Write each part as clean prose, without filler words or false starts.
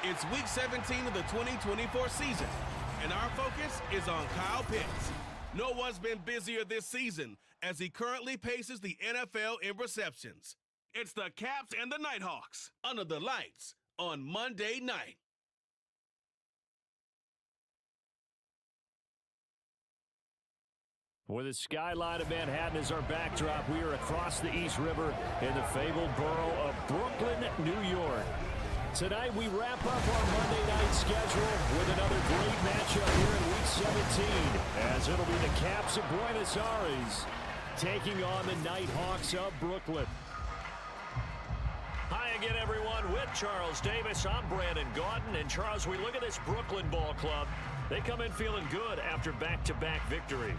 It's Week 17 of the 2024 season, and our focus is on Kyle Pitts. No one's been busier this season as he currently paces the NFL in receptions. It's the Caps and the Nighthawks under the lights on Monday night. With the skyline of Manhattan as our backdrop, we are across the East River in the fabled borough of Brooklyn, New York. Tonight we wrap up our Monday night schedule with another great matchup here in Week 17, as it'll be the Caps of Buenos Aires taking on the Nighthawks of Brooklyn. Hi again, everyone. With Charles Davis, I'm Brandon Gauton. And Charles, we look at this Brooklyn ball club. They come in feeling good after back-to-back victories.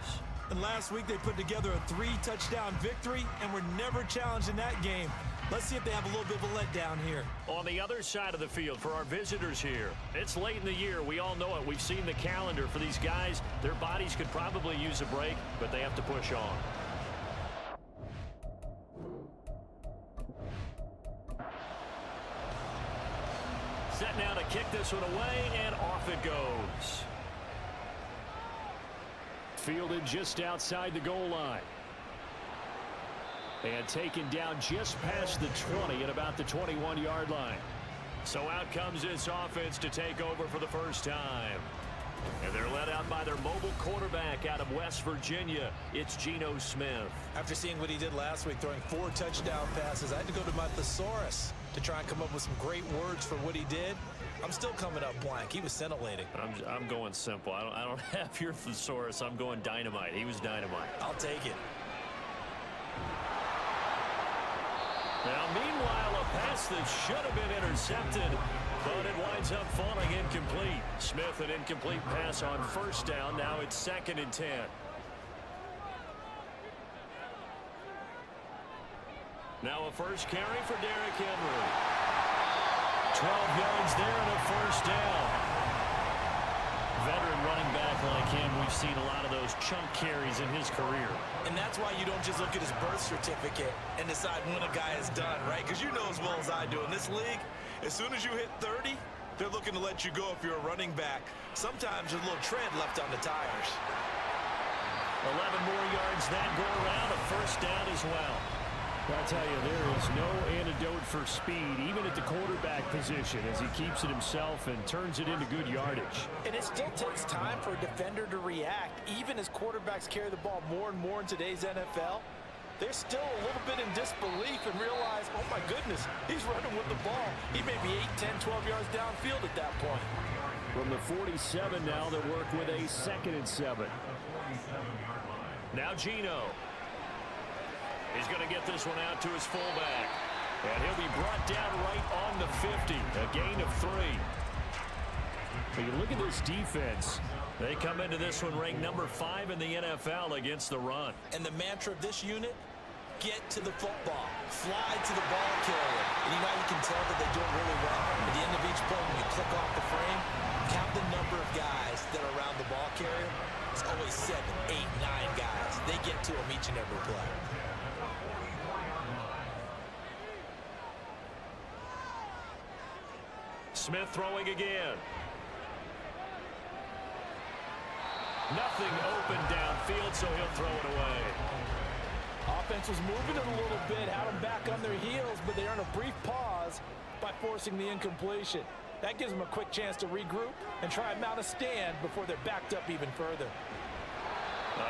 And last week they put together a 3-touchdown victory and were never challenged in that game. Let's see if they have a little bit of a letdown here. On the other side of the field for our visitors here, it's late in the year. We all know it. We've seen the calendar for these guys. Their bodies could probably use a break, but they have to push on. Set now to kick this one away, and off it goes. Fielded just outside the goal line. And taken down just past the 20 at about the 21-yard line. So out comes this offense to take over for the first time. And they're led out by their mobile quarterback out of West Virginia. It's Geno Smith. After seeing what he did last week, throwing 4 touchdown passes, I had to go to my thesaurus to try and come up with some great words for what he did. I'm still coming up blank. He was scintillating. I'm going simple. I don't have your thesaurus. I'm going dynamite. He was dynamite. I'll take it. Now, meanwhile, a pass that should have been intercepted, but it winds up falling incomplete. Smith, an incomplete pass on first down. Now it's 2nd and 10. Now a first carry for Derrick Henry. 12 yards there and a first down. Veteran running back like him, we've seen a lot of those chunk carries in his career. And that's why you don't just look at his birth certificate and decide when a guy is done, right? Because you know as well as I do, in this league, as soon as you hit 30, they're looking to let you go if you're a running back. Sometimes there's a little tread left on the tires. 11 more yards that go around, a first down as well. I'll tell you, there is no antidote for speed, even at the quarterback position, as he keeps it himself and turns it into good yardage. And it still takes time for a defender to react. Even as quarterbacks carry the ball more and more in today's NFL, they're still a little bit in disbelief and realize, oh my goodness, he's running with the ball. He may be 8, 10, 12 yards downfield at that point. From the 47 now, they work with a 2nd and 7. Now Geno. He's going to get this one out to his fullback. And he'll be brought down right on the 50. A gain of 3. But you look at this defense. They come into this one ranked number 5 in the NFL against the run. And the mantra of this unit, get to the football. Fly to the ball carrier. And you know you can tell that they do it really well. At the end of each play, when you click off the frame, count the number of guys that are around the ball carrier. It's always 7, 8, 9 guys. They get to them each and every play. Smith throwing again. Nothing open downfield, so he'll throw it away. Offense was moving it a little bit, had them back on their heels, but they earn a brief pause by forcing the incompletion. That gives them a quick chance to regroup and try and mount a stand before they're backed up even further.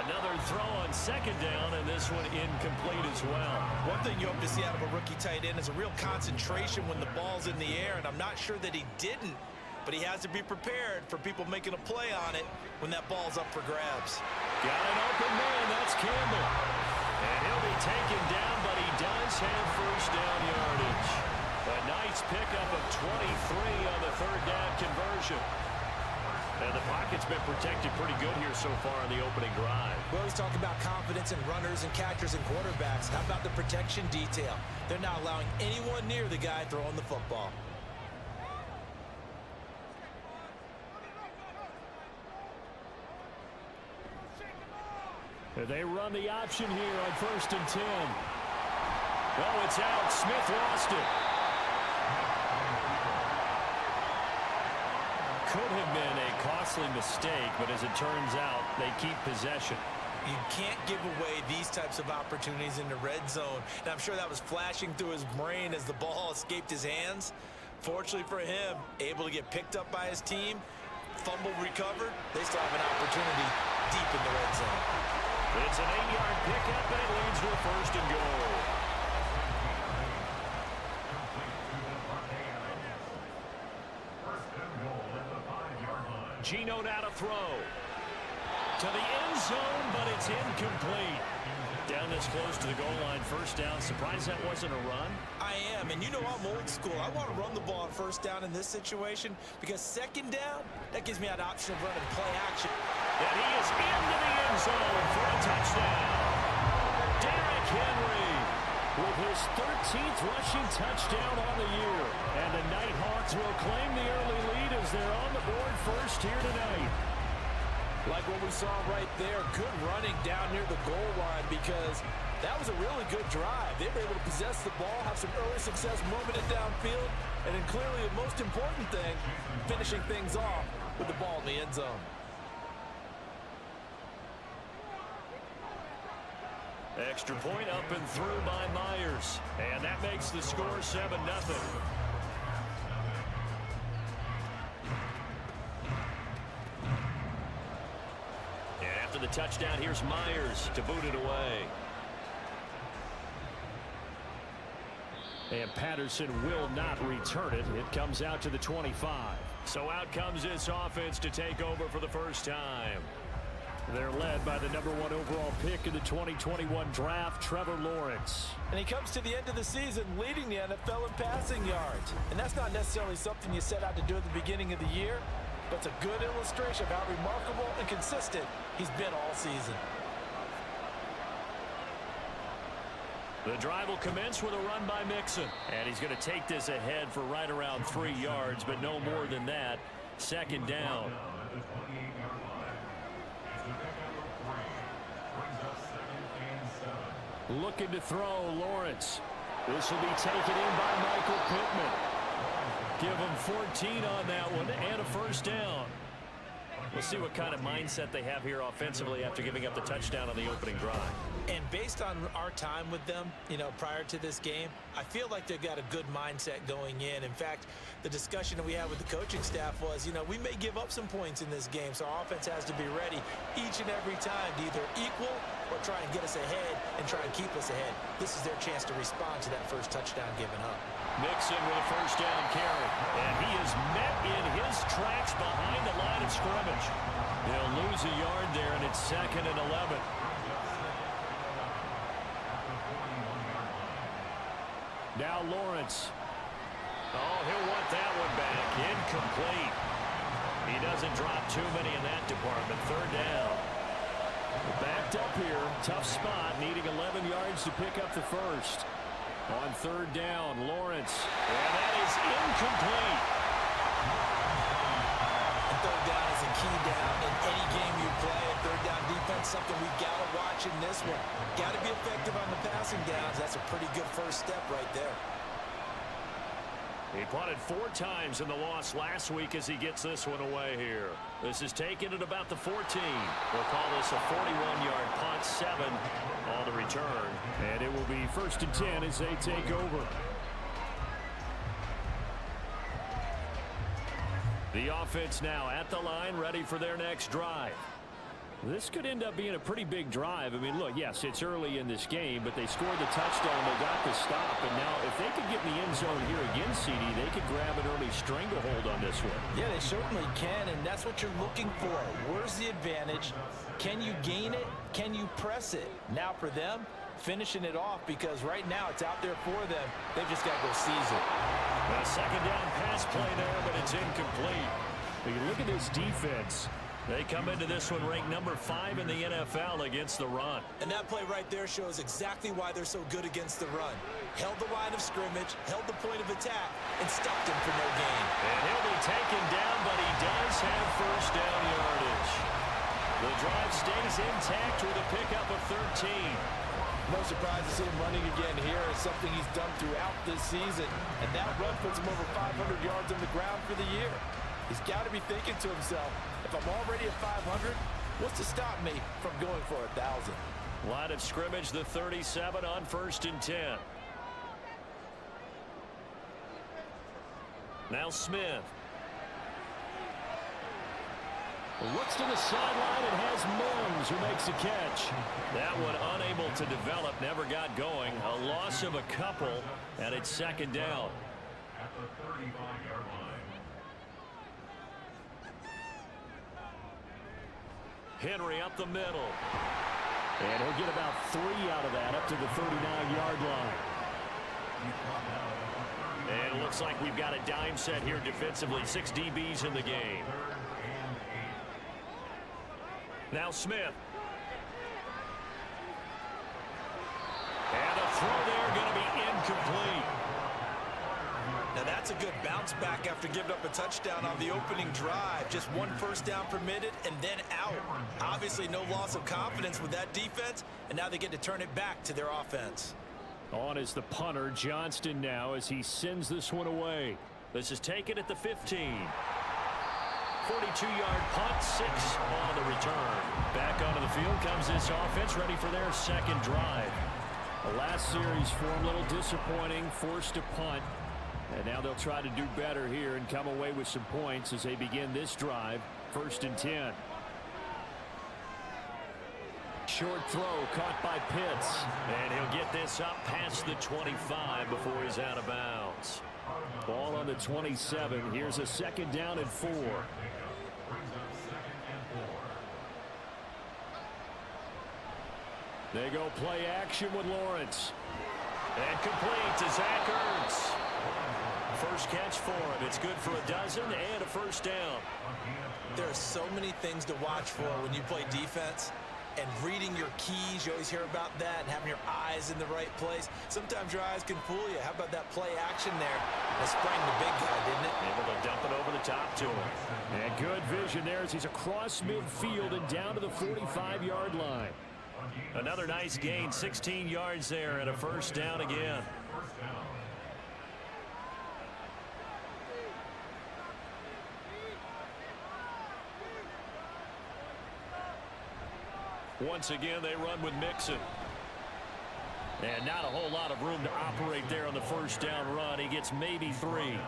Another throw on 2nd down, and this one incomplete as well. One thing you hope to see out of a rookie tight end is a real concentration when the ball's in the air, and I'm not sure that he didn't, but he has to be prepared for people making a play on it when that ball's up for grabs. Got an open man, that's Campbell. And he'll be taken down, but he does have first down yardage. A nice pickup of 23 on the 3rd down conversion. And the pocket's been protected pretty good here so far on the opening drive. We always talk about confidence in runners and catchers and quarterbacks. How about the protection detail? They're not allowing anyone near the guy throwing the football. They run the option here on 1st and 10. Oh, it's out. Smith lost it. could have been a costly mistake, but as it turns out, they keep possession. You can't give away these types of opportunities in the red zone. And I'm sure that was flashing through his brain as the ball escaped his hands. Fortunately for him, able to get picked up by his team, fumble recovered. They still have an opportunity deep in the red zone. It's an 8-yard pickup, and it leads to a 1st and goal. Gino now to throw. To the end zone, but it's incomplete. Down this close to the goal line, 1st down. Surprised that wasn't a run? I am, and you know I'm old school. I want to run the ball on 1st down in this situation because 2nd down, that gives me an option of running play action. And he is into the end zone for a touchdown. Derrick Henry with his 13th rushing touchdown on the year. And the Nighthawks will claim the early lead as they're on the board first here tonight. Like what we saw right there, good running down near the goal line because that was a really good drive. They were able to possess the ball, have some early success moving it downfield, and then clearly the most important thing, finishing things off with the ball in the end zone. Extra point up and through by Myers. And that makes the score 7-0. And after the touchdown, here's Myers to boot it away. And Patterson will not return it. It comes out to the 25. So out comes this offense to take over for the first time. They're led by the #1 overall pick in the 2021 draft, Trevor Lawrence. And he comes to the end of the season leading the NFL in passing yards. And that's not necessarily something you set out to do at the beginning of the year, but it's a good illustration of how remarkable and consistent he's been all season. The drive will commence with a run by Mixon. And he's going to take this ahead for right around 3 yards, but no more than that. 2nd down. Looking to throw, Lawrence. This will be taken in by Michael Pittman. Give him 14 on that one and a 1st down. We'll see what kind of mindset they have here offensively after giving up the touchdown on the opening drive. And based on our time with them, prior to this game, I feel like they've got a good mindset going in. In fact, the discussion that we had with the coaching staff was, we may give up some points in this game, so our offense has to be ready each and every time to either equal or try and get us ahead and try and keep us ahead. This is their chance to respond to that first touchdown given up. Mixon with a 1st down carry. And he is met in his tracks behind the line of scrimmage. He'll lose a yard there, and it's 2nd and 11. Now Lawrence. Oh, he'll want that one back. Incomplete. He doesn't drop too many in that department. 3rd down. Backed up here. Tough spot. Needing 11 yards to pick up the 1st. On 3rd down, Lawrence. And that is incomplete. And 3rd down is a key down in any game you play. And 3rd down defense, something we've got to watch in this one. Got to be effective on the passing downs. That's a pretty good first step right there. He punted 4 times in the loss last week as he gets this one away here. This is taken at about the 14. We'll call this a 41-yard punt, 7 on the return. And it will be 1st and 10 as they take over. The offense now at the line, ready for their next drive. This could end up being a pretty big drive. I mean, look, yes, it's early in this game, but they scored the touchdown. They got the stop. And now if they could get in the end zone here again, CD, they could grab an early stranglehold on this one. Yeah, they certainly can, and that's what you're looking for. Where's the advantage? Can you gain it? Can you press it? Now for them, finishing it off, because right now it's out there for them. They've just got to go seize it. A 2nd down pass play there, but it's incomplete. But you look at this defense. They come into this one ranked #5 in the NFL against the run. And that play right there shows exactly why they're so good against the run. Held the line of scrimmage, held the point of attack, and stopped him for no gain. And he'll be taken down, but he does have 1st down yardage. The drive stays intact with a pickup of 13. No surprise to see him running again here. It's something he's done throughout this season. And that run puts him over 500 yards on the ground for the year. He's got to be thinking to himself, if I'm already at 500, what's to stop me from going for 1,000? Line of scrimmage, the 37 on 1st and 10. Now Smith. Looks to the sideline and has Mims who makes a catch. That one unable to develop, never got going. A loss of a couple, and it's 2nd down. At the 35-yard line. Henry up the middle. And he'll get about 3 out of that up to the 39-yard line. And it looks like we've got a dime set here defensively. 6 DBs in the game. Now Smith. And a throw there going to be incomplete. Now that's a good bounce back after giving up a touchdown on the opening drive. Just 1 first down permitted and then out. Obviously no loss of confidence with that defense, and now they get to turn it back to their offense. On is the punter, Johnston, now as he sends this one away. This is taken at the 15. 42-yard punt, 6 on the return. Back onto the field comes this offense, ready for their 2nd drive. The last series for him, a little disappointing, forced to punt. And now they'll try to do better here and come away with some points as they begin this drive. 1st and 10. Short throw caught by Pitts. And he'll get this up past the 25 before he's out of bounds. Ball on the 27. Here's a 2nd down and 4. They go play action with Lawrence. And complete to Zach Ertz. First catch for him. It's good for a dozen and a 1st down. There are so many things to watch for when you play defense. And reading your keys, you always hear about that, and having your eyes in the right place. Sometimes your eyes can fool you. How about that play action there? That sprang the big guy, didn't it? Able to dump it over the top to him. And good vision there as he's across midfield and down to the 45-yard line. Another nice gain, 16 yards there and a 1st down again. Once again, they run with Mixon. And not a whole lot of room to operate there on the 1st down run. He gets maybe 3.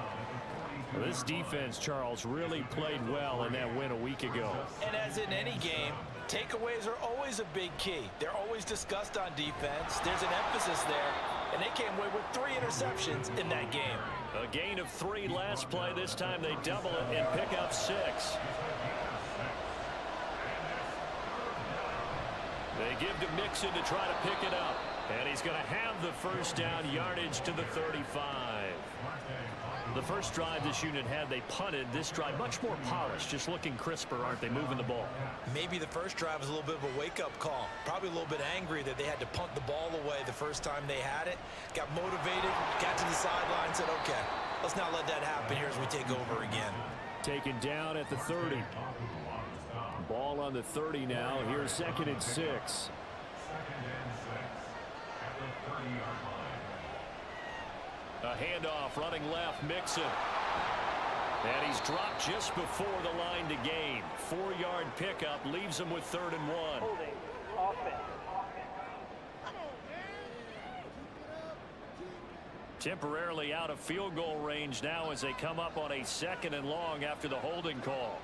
This defense, Charles, really played well in that win a week ago. And as in any game, takeaways are always a big key. They're always discussed on defense. There's an emphasis there. And they came away with 3 interceptions in that game. A gain of 3 last play. This time they double it and pick up 6. They give to Mixon to try to pick it up. And he's going to have the 1st down, yardage to the 35. The first drive this unit had, they punted. This drive, much more polished, just looking crisper, aren't they, moving the ball? Maybe the first drive was a little bit of a wake-up call. Probably a little bit angry that they had to punt the ball away the first time they had it. Got motivated, got to the sideline, said, okay, let's not let that happen here as we take over again. Taken down at the 30. Ball on the 30 now. Here's 2nd and 6. A handoff running left, Mixon. And he's dropped just before the line to gain. 4-yard pickup leaves him with 3rd and 1. Holding. Offense. Temporarily out of field goal range now as they come up on a 2nd and long after the holding call.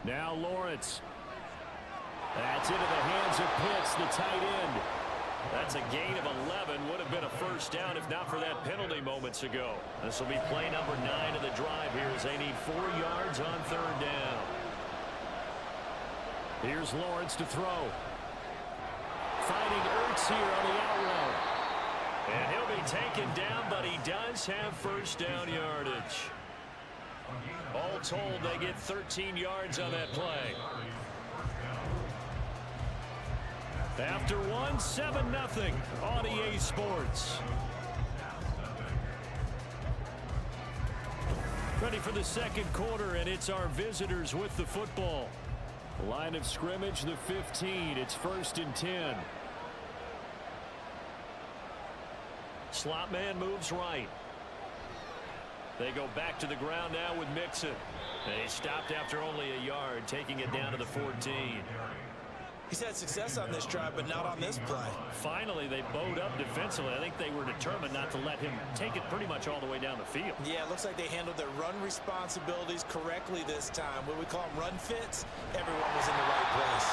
Now Lawrence. That's into the hands of Pitts, the tight end. That's a gain of 11. Would have been a 1st down if not for that penalty moments ago. This will be play number 9 of the drive here as they need 4 yards on 3rd down. Here's Lawrence to throw. Finding Ertz here on the out route. And he'll be taken down, but he does have 1st down yardage. All told, they get 13 yards on that play. After one, 7-0 on EA Sports. Ready for the 2nd quarter, and it's our visitors with the football. Line of scrimmage, the 15. It's 1st and 10. Slot man moves right. They go back to the ground now with Mixon. They stopped after only a yard, taking it down to the 14. He's had success on this drive, but not on this play. Finally, they bowed up defensively. I think they were determined not to let him take it pretty much all the way down the field. Yeah, it looks like they handled their run responsibilities correctly this time. What we call them run fits, everyone was in the right place.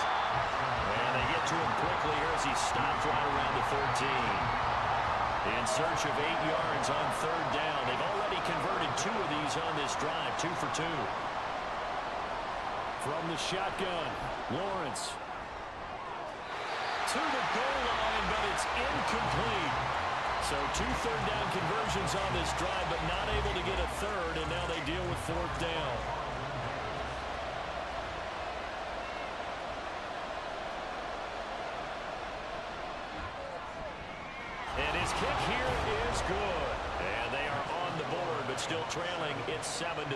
And they get to him quickly here as he stopped right around the 13. In search of 8 yards on third down. They've already converted 2 of these on this drive, 2 for 2. From the shotgun, Lawrence. To the goal line, but it's incomplete. So 2 third down conversions on this drive, but not able to get a third, and now they deal with fourth down. And his kick here is good. And they are on the board, but still trailing. It's 7-3.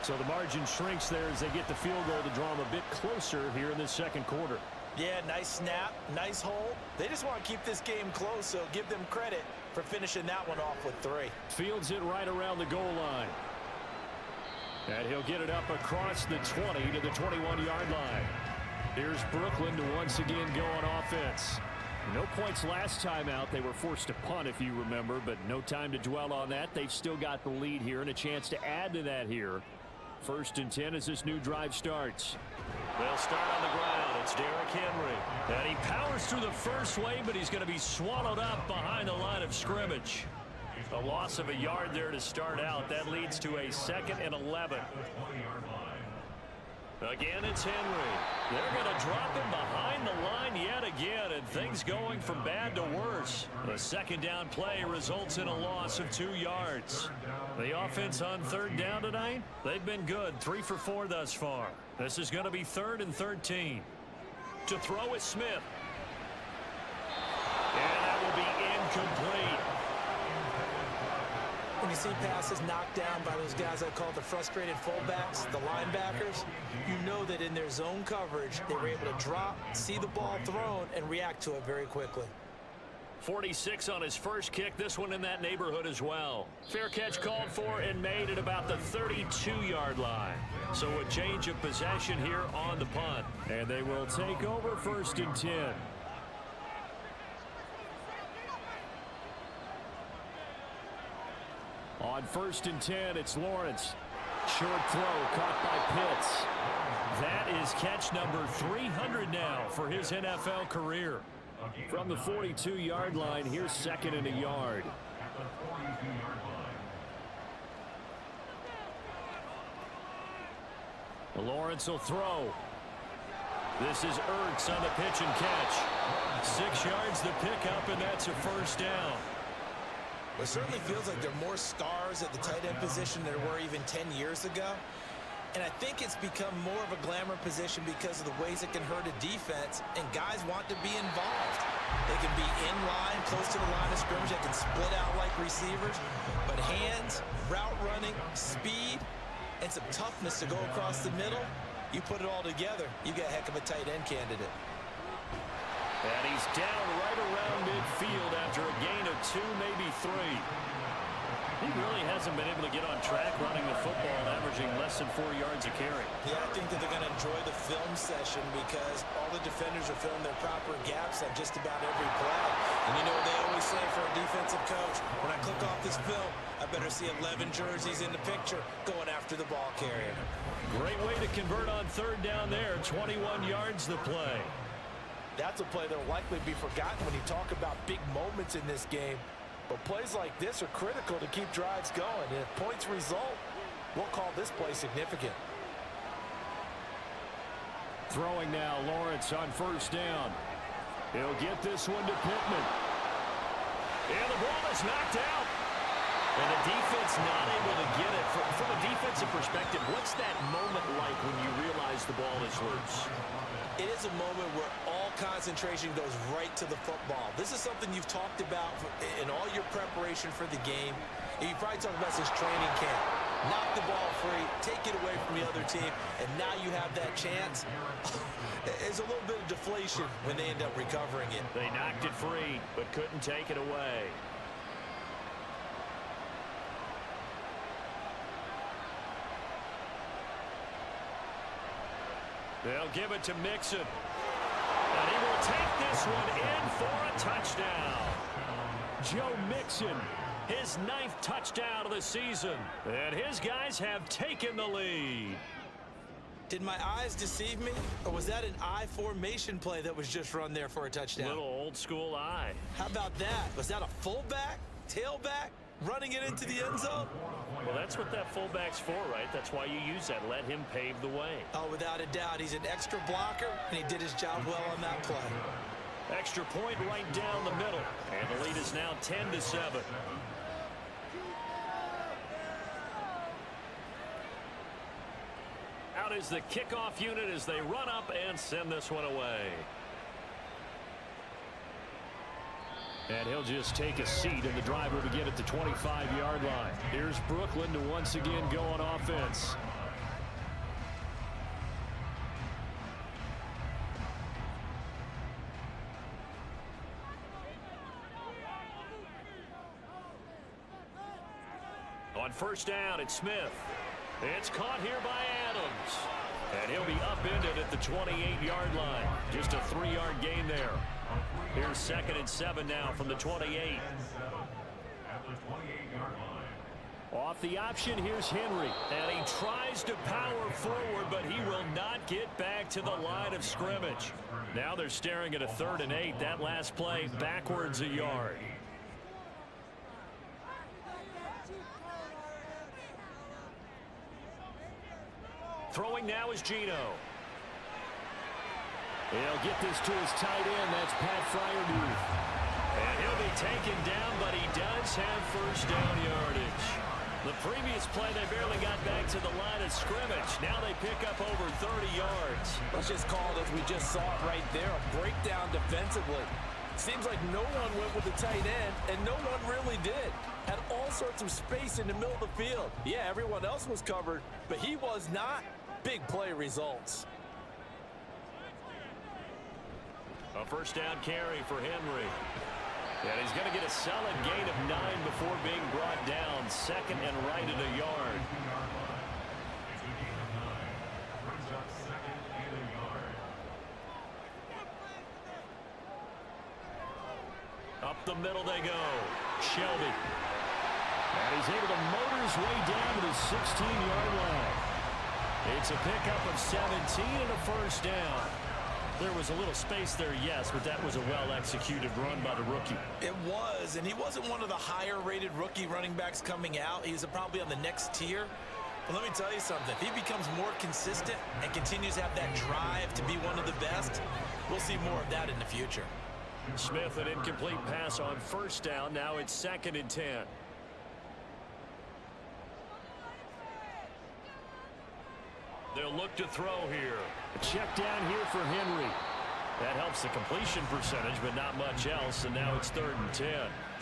So the margin shrinks there as they get the field goal to draw them a bit closer here in this second quarter. Yeah, nice snap, nice hold. They just want to keep this game close, so give them credit for finishing that one off with 3. Fields it right around the goal line. And he'll get it up across the 20 to the 21-yard line. Here's Brooklyn to once again go on offense. No points last time out. They were forced to punt, if you remember, but no time to dwell on that. They've still got the lead here and a chance to add to that here. 1st and 10 as this new drive starts. They'll start on the ground. It's Derrick Henry. And he powers through the first wave, but he's going to be swallowed up behind the line of scrimmage. A loss of a yard there to start out. That leads to a 2nd and 11. Again, it's Henry. They're going to drop him behind the line yet again, and things going from bad to worse. The 2nd down play results in a loss of 2 yards. The offense on third down tonight, they've been good, 3 for 4 thus far. This is going to be 3rd and 13. To throw is Smith. And that will be incomplete. When you see passes knocked down by those guys I call the frustrated fullbacks, the linebackers, you know that in their zone coverage, they were able to drop, see the ball thrown, and react to it very quickly. 46 on his first kick, this one in that neighborhood as well. Fair catch called for and made at about the 32-yard line. So a change of possession here on the punt. And they will take over 1st and 10. On 1st and 10, it's Lawrence. Short throw caught by Pitts. That is catch number 300 now for his NFL career. From the 42-yard line, here's 2nd and a yard. Lawrence will throw. This is Ertz on the pitch and catch. 6 yards the pickup, and that's a 1st down. It certainly feels like there are more stars at the tight end position than there were even 10 years ago. And I think it's become more of a glamour position because of the ways it can hurt a defense, and guys want to be involved. They can be in line, close to the line of scrimmage. They can split out like receivers. But hands, route running, speed, and some toughness to go across the middle, you put it all together, you got a heck of a tight end candidate. And he's down right around midfield after a gain of 2, maybe 3. He really hasn't been able to get on track running the football, averaging less than 4 yards a carry. Yeah, I think that they're going to enjoy the film session because all the defenders are filling their proper gaps on just about every play. And you know what they always say for a defensive coach? When I click off this film, I better see 11 jerseys in the picture going after the ball carrier. Great way to convert on third down there. 21 yards the play. That's a play that will likely be forgotten when you talk about big moments in this game. But plays like this are critical to keep drives going. And if points result, we'll call this play significant. Throwing now, Lawrence on 1st down. He'll get this one to Pittman. And the ball is knocked out. And the defense not able to get it. From a defensive perspective, what's that moment like when you realize the ball is loose? It is a moment where all concentration goes right to the football. This is something you've talked about in all your preparation for the game. And you probably talked about since training camp. Knock the ball free, take it away from the other team, and now you have that chance. There's a little bit of deflation when they end up recovering it. They knocked it free, but couldn't take it away. They'll give it to Mixon. And he will take this one in for a touchdown. Joe Mixon, his 9th touchdown of the season. And his guys have taken the lead. Did my eyes deceive me? Or was that an I formation play that was just run there for a touchdown? Little old school eye. How about that? Was that a fullback, tailback, running it into the end zone? Well, that's what that fullback's for, right? That's why you use that. Let him pave the way. Oh, without a doubt. He's an extra blocker, and he did his job well on that play. Extra point right down the middle. And the lead is now 10-7. Out is the kickoff unit as they run up and send this one away. And he'll just take a seat in the driver to get at the 25-yard line. Here's Brooklyn to once again go on offense. On first down, it's Smith. It's caught here by Adams. And he'll be upended at the 28-yard line. Just a 3-yard gain there. Here's 2nd and 7 now from the 28. At the 28-yard line. Off the option, here's Henry. And he tries to power forward, but he will not get back to the line of scrimmage. Now they're staring at a 3rd and 8. That last play backwards a yard. Throwing now is Geno. He'll get this to his tight end. That's Pat Fryermuth. And he'll be taken down, but he does have first down yardage. The previous play, they barely got back to the line of scrimmage. Now they pick up over 30 yards. Let's just call it as we just saw it right there, a breakdown defensively. Seems like no one went with the tight end, and no one really did. Had all sorts of space in the middle of the field. Yeah, everyone else was covered, but he was not. Big play results. A first down carry for Henry. And he's going to get a solid gain of 9 before being brought down. 2nd and right at a yard. Brings up 2nd and a yard. Up the middle they go. Shelby. And he's able to motor his way down to the 16-yard line. It's a pickup of 17 and a first down. There was a little space there, yes, but that was a well-executed run by the rookie. It was, and he wasn't one of the higher-rated rookie running backs coming out. He's probably on the next tier. But let me tell you something. If he becomes more consistent and continues to have that drive to be one of the best, we'll see more of that in the future. Smith, an incomplete pass on first down. Now it's 2nd and 10. They'll look to throw here. A check down here for Henry. That helps the completion percentage, but not much else, and now it's 3rd and 10.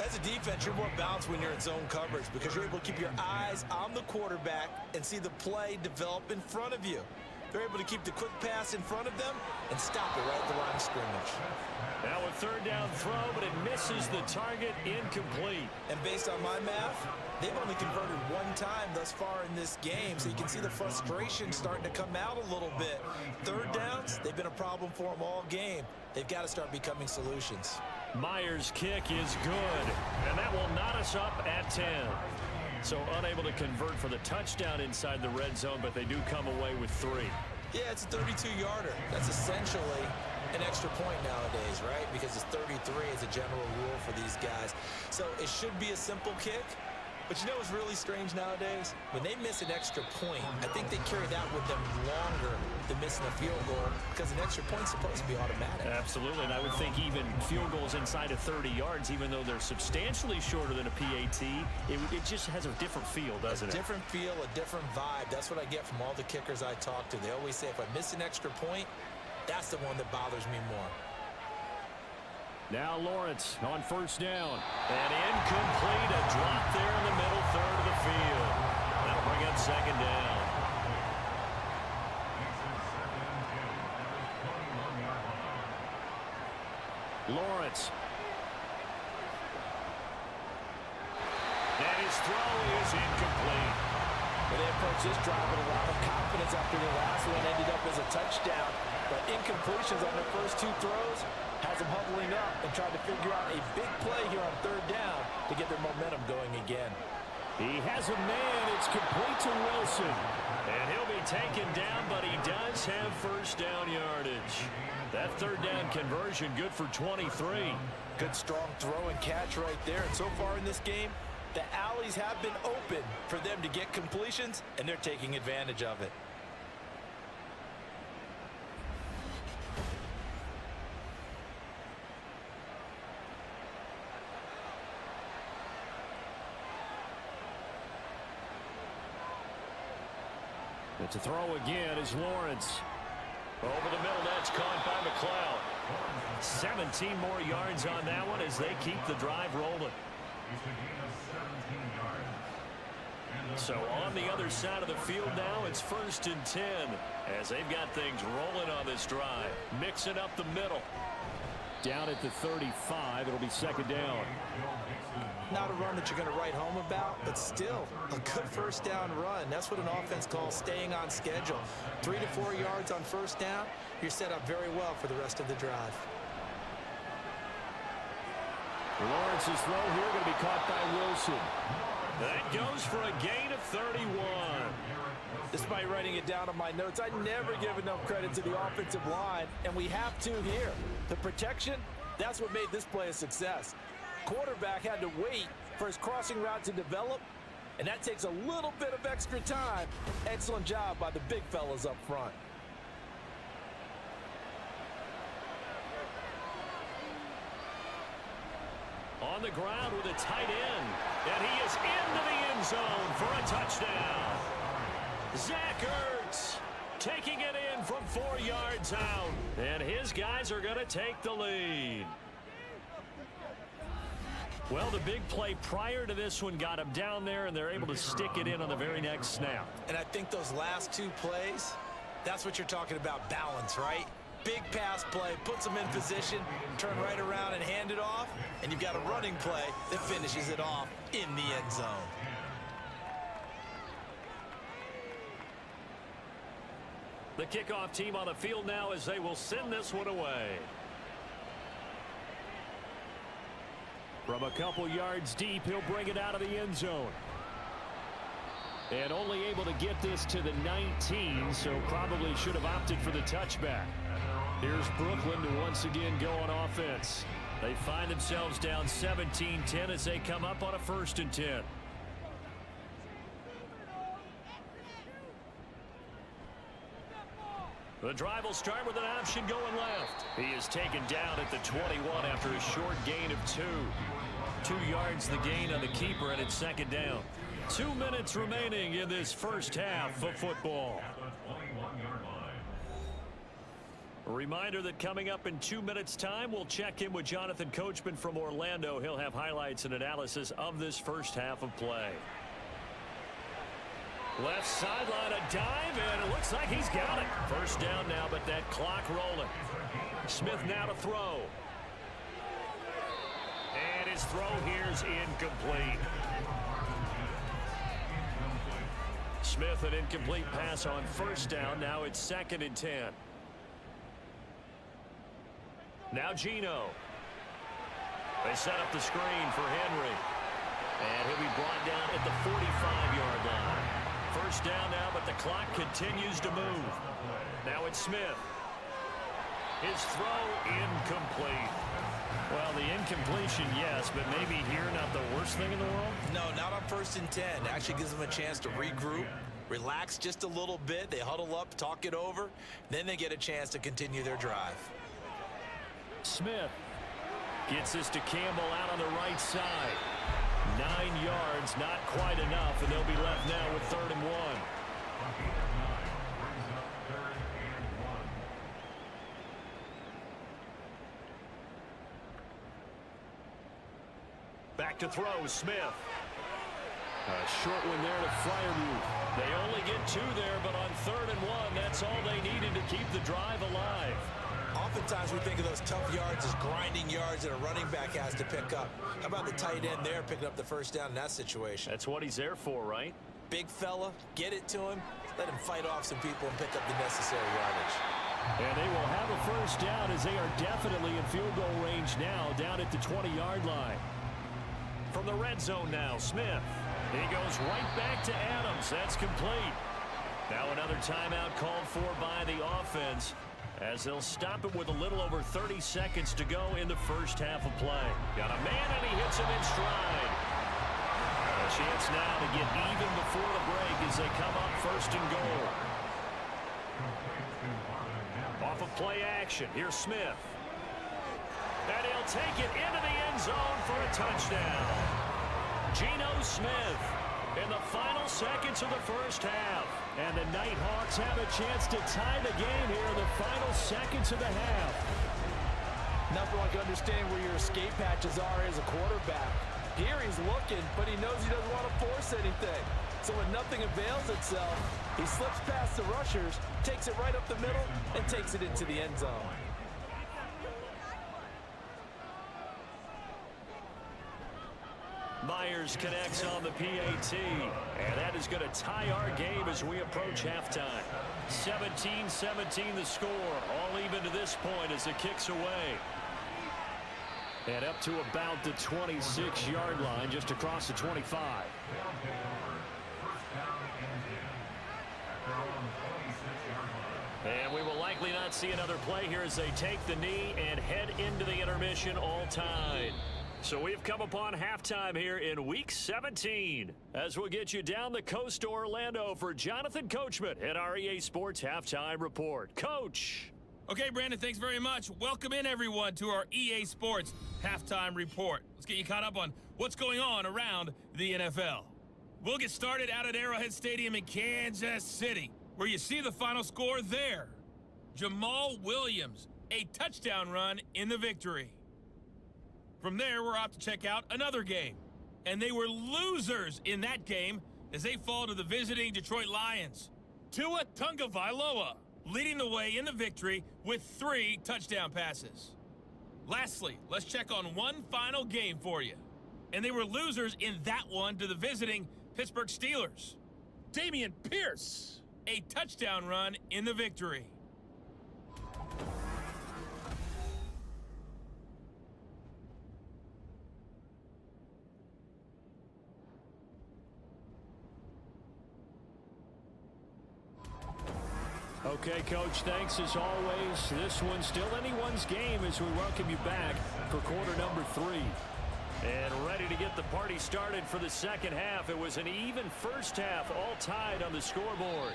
As a defense, you're more balanced when you're in zone coverage because you're able to keep your eyes on the quarterback and see the play develop in front of you. They're able to keep the quick pass in front of them and stop it right at the line of scrimmage. Now a 3rd down throw, but it misses the target, incomplete. And based on my math, they've only converted 1 time thus far in this game, so you can see the frustration starting to come out a little bit. 3rd downs, they've been a problem for them all game. They've got to start becoming solutions. Myers' kick is good, and that will knot us up at 10. So unable to convert for the touchdown inside the red zone, but they do come away with 3. Yeah, it's a 32-yarder. That's essentially an extra point nowadays, right? Because it's 33 as a general rule for these guys. So it should be a simple kick. But you know what's really strange nowadays? When they miss an extra point, I think they carry that with them longer than missing a field goal because an extra point's supposed to be automatic. Absolutely, and I would think even field goals inside of 30 yards, even though they're substantially shorter than a PAT, it just has a different feel, doesn't it? A different feel, a different vibe. That's what I get from all the kickers I talk to. They always say if I miss an extra point, that's the one that bothers me more. Now Lawrence on first down. And incomplete, a drop there in the middle 3rd of the field. That'll bring up 2nd down. Lawrence. And his throw is incomplete. And they approached this drive with a lot of confidence after the last one ended up as a touchdown. But incompletions on their first two throws has them huddling up and trying to figure out a big play here on third down to get their momentum going again. He has a man. It's complete to Wilson. And he'll be taken down, but he does have first down yardage. That third down conversion good for 23. Good strong throw and catch right there. And so far in this game, the alleys have been open for them to get completions, and they're taking advantage of it. And to throw again is Lawrence. Over the middle, that's caught by McLeod. 17 more yards on that one as they keep the drive rolling. So on the other side of the field now, it's 1st and 10 as they've got things rolling on this drive. Mixing up the middle. Down at the 35, it'll be 2nd down. Not a run that you're going to write home about, but still a good first down run. That's what an offense calls staying on schedule. 3 to 4 yards on first down, you're set up very well for the rest of the drive. Lawrence's throw here going to be caught by Wilson. That goes for a gain of 31. Despite writing it down on my notes, I never give enough credit to the offensive line, and we have to here. The protection, that's what made this play a success. Quarterback had to wait for his crossing route to develop, and that takes a little bit of extra time. Excellent job by the big fellas up front. On the ground with a tight end, and he is into the end zone for a touchdown. Zach Ertz taking it in from 4 yards out, and his guys are going to take the lead. Well, the big play prior to this one got him down there, and they're able to stick it in on the very next snap. And I think those last two plays, that's what you're talking about, balance, right? Big pass play, puts them in position, turn right around and hand it off, and you've got a running play that finishes it off in the end zone. The kickoff team on the field now as they will send this one away. From a couple yards deep, he'll bring it out of the end zone. And only able to get this to the 19, so probably should have opted for the touchback. Here's Brooklyn to once again go on offense. They find themselves down 17-10 as they come up on a 1st and 10. The drive will start with an option going left. He is taken down at the 21 after a short gain of 2. 2 yards the gain on the keeper, and it's 2nd down. 2 minutes remaining in this first half of football. A reminder that coming up in 2 minutes' time, we'll check in with Jonathan Coachman from Orlando. He'll have highlights and analysis of this first half of play. Left sideline, a dive, and it looks like he's got it. First down now, but that clock rolling. Smith now to throw. And his throw here's incomplete. Smith, an incomplete pass on first down. Now it's 2nd and 10. Now Geno. They set up the screen for Henry. And he'll be brought down at the 45-yard line. First down now, but the clock continues to move. Now it's Smith. His throw incomplete. Well, the incompletion, yes, but maybe here not the worst thing in the world? No, not on 1st and 10. Actually gives them a chance to regroup, relax just a little bit. They huddle up, talk it over. Then they get a chance to continue their drive. Smith gets this to Campbell out on the right side. 9 yards, not quite enough, and they'll be left now with 3rd and 1. Back to throw, Smith. A short one there to Freiermuth. They only get 2 there, but on 3rd and 1, that's all they needed to keep the drive alive. Oftentimes we think of those tough yards as grinding yards that a running back has to pick up. How about the tight end there picking up the first down in that situation? That's what he's there for, right? Big fella, get it to him, let him fight off some people and pick up the necessary yardage. And they will have a first down as they are definitely in field goal range now, down at the 20-yard line. From the red zone now, Smith. He goes right back to Adams. That's complete. Now another timeout called for by the offense as they'll stop it with a little over 30 seconds to go in the first half of play. Got a man, and he hits him in stride. A chance now to get even before the break as they come up first and goal. Off of play action, here's Smith. And he'll take it into the end zone for a touchdown. Geno Smith in the final seconds of the first half. And the Nighthawks have a chance to tie the game here in the final seconds of the half. Nothing like understanding where your escape hatches are as a quarterback. Here he's looking, but he knows he doesn't want to force anything. So when nothing avails itself, he slips past the rushers, takes it right up the middle, and takes it into the end zone. Myers connects on the PAT, and that is going to tie our game as we approach halftime. 17-17 the score, all even to this point as the kick's away. And up to about the 26-yard line, just across the 25. And we will likely not see another play here as they take the knee and head into the intermission all tied. So we've come upon halftime here in Week 17 as we'll get you down the coast to Orlando for Jonathan Coachman at our EA Sports Halftime Report. Coach. Okay, Brandon, thanks very much. Welcome in, everyone, to our EA Sports Halftime Report. Let's get you caught up on what's going on around the NFL. We'll get started out at Arrowhead Stadium in Kansas City, where you see the final score there. Jamal Williams, a touchdown run in the victory. From there, we're off to check out another game. And they were losers in that game as they fall to the visiting Detroit Lions. Tua Tagovailoa leading the way in the victory with 3 touchdown passes. Lastly, let's check on one final game for you. And they were losers in that one to the visiting Pittsburgh Steelers. Damian Pierce, a touchdown run in the victory. Okay, Coach, thanks as always. This one's still anyone's game as we welcome you back for quarter number 3. And ready to get the party started for the second half. It was an even first half, all tied on the scoreboard.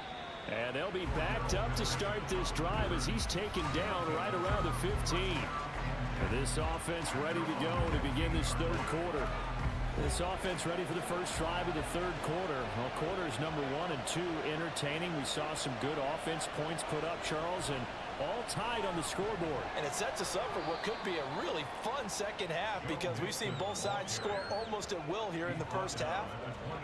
And they'll be backed up to start this drive as he's taken down right around the 15. And this offense ready to go to begin this third quarter. This offense ready for the first drive of the third quarter. Well, quarters number 1 and 2 entertaining. We saw some good offense points put up, Charles, and all tied on the scoreboard. And it sets us up for what could be a really fun second half because we've seen both sides score almost at will here in the first half.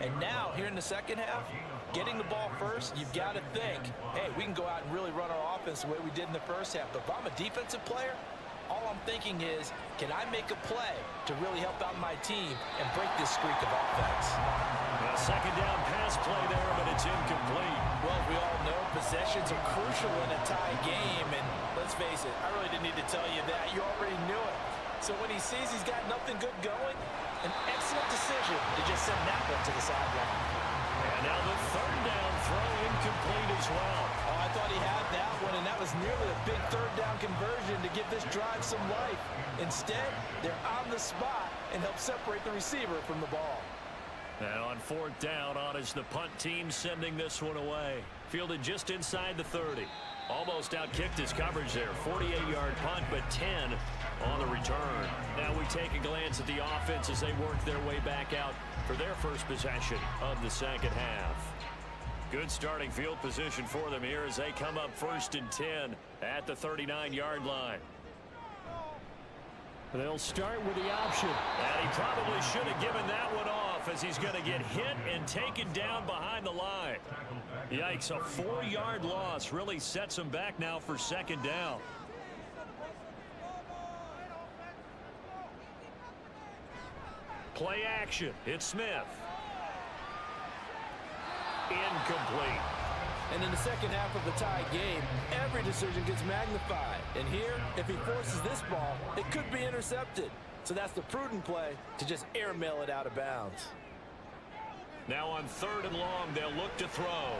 And now, here in the second half, getting the ball first, you've got to think, hey, we can go out and really run our offense the way we did in the first half. But if I'm a defensive player, all I'm thinking is, can I make a play to really help out my team and break this streak of offense? A second down pass play there, but it's incomplete. Well, we all know possessions are crucial in a tie game, and let's face it, I really didn't need to tell you that. You already knew it. So when he sees he's got nothing good going, an excellent decision to just send that one to the sideline. And now the third down throw incomplete as well. Oh, I thought he had that one, and that was nearly a big third down conversion to give this drive some life. Instead, they're on the spot and help separate the receiver from the ball. And on fourth down, on is the punt team sending this one away. Fielded just inside the 30. Almost outkicked his coverage there. 48-yard punt, but 10 on the return. Now we take a glance at the offense as they work their way back out for their first possession of the second half. Good starting field position for them here as they come up 1st and 10 at the 39-yard line. They'll start with the option. And he probably should have given that one off as he's going to get hit and taken down behind the line. Yikes, a 4-yard loss really sets him back now for second down. Play action. It's Smith. incomplete. And in the second half of the tie game, every decision gets magnified. And here, if he forces this ball, it could be intercepted. So that's the prudent play to just airmail it out of bounds. Now on 3rd and long, they'll look to throw.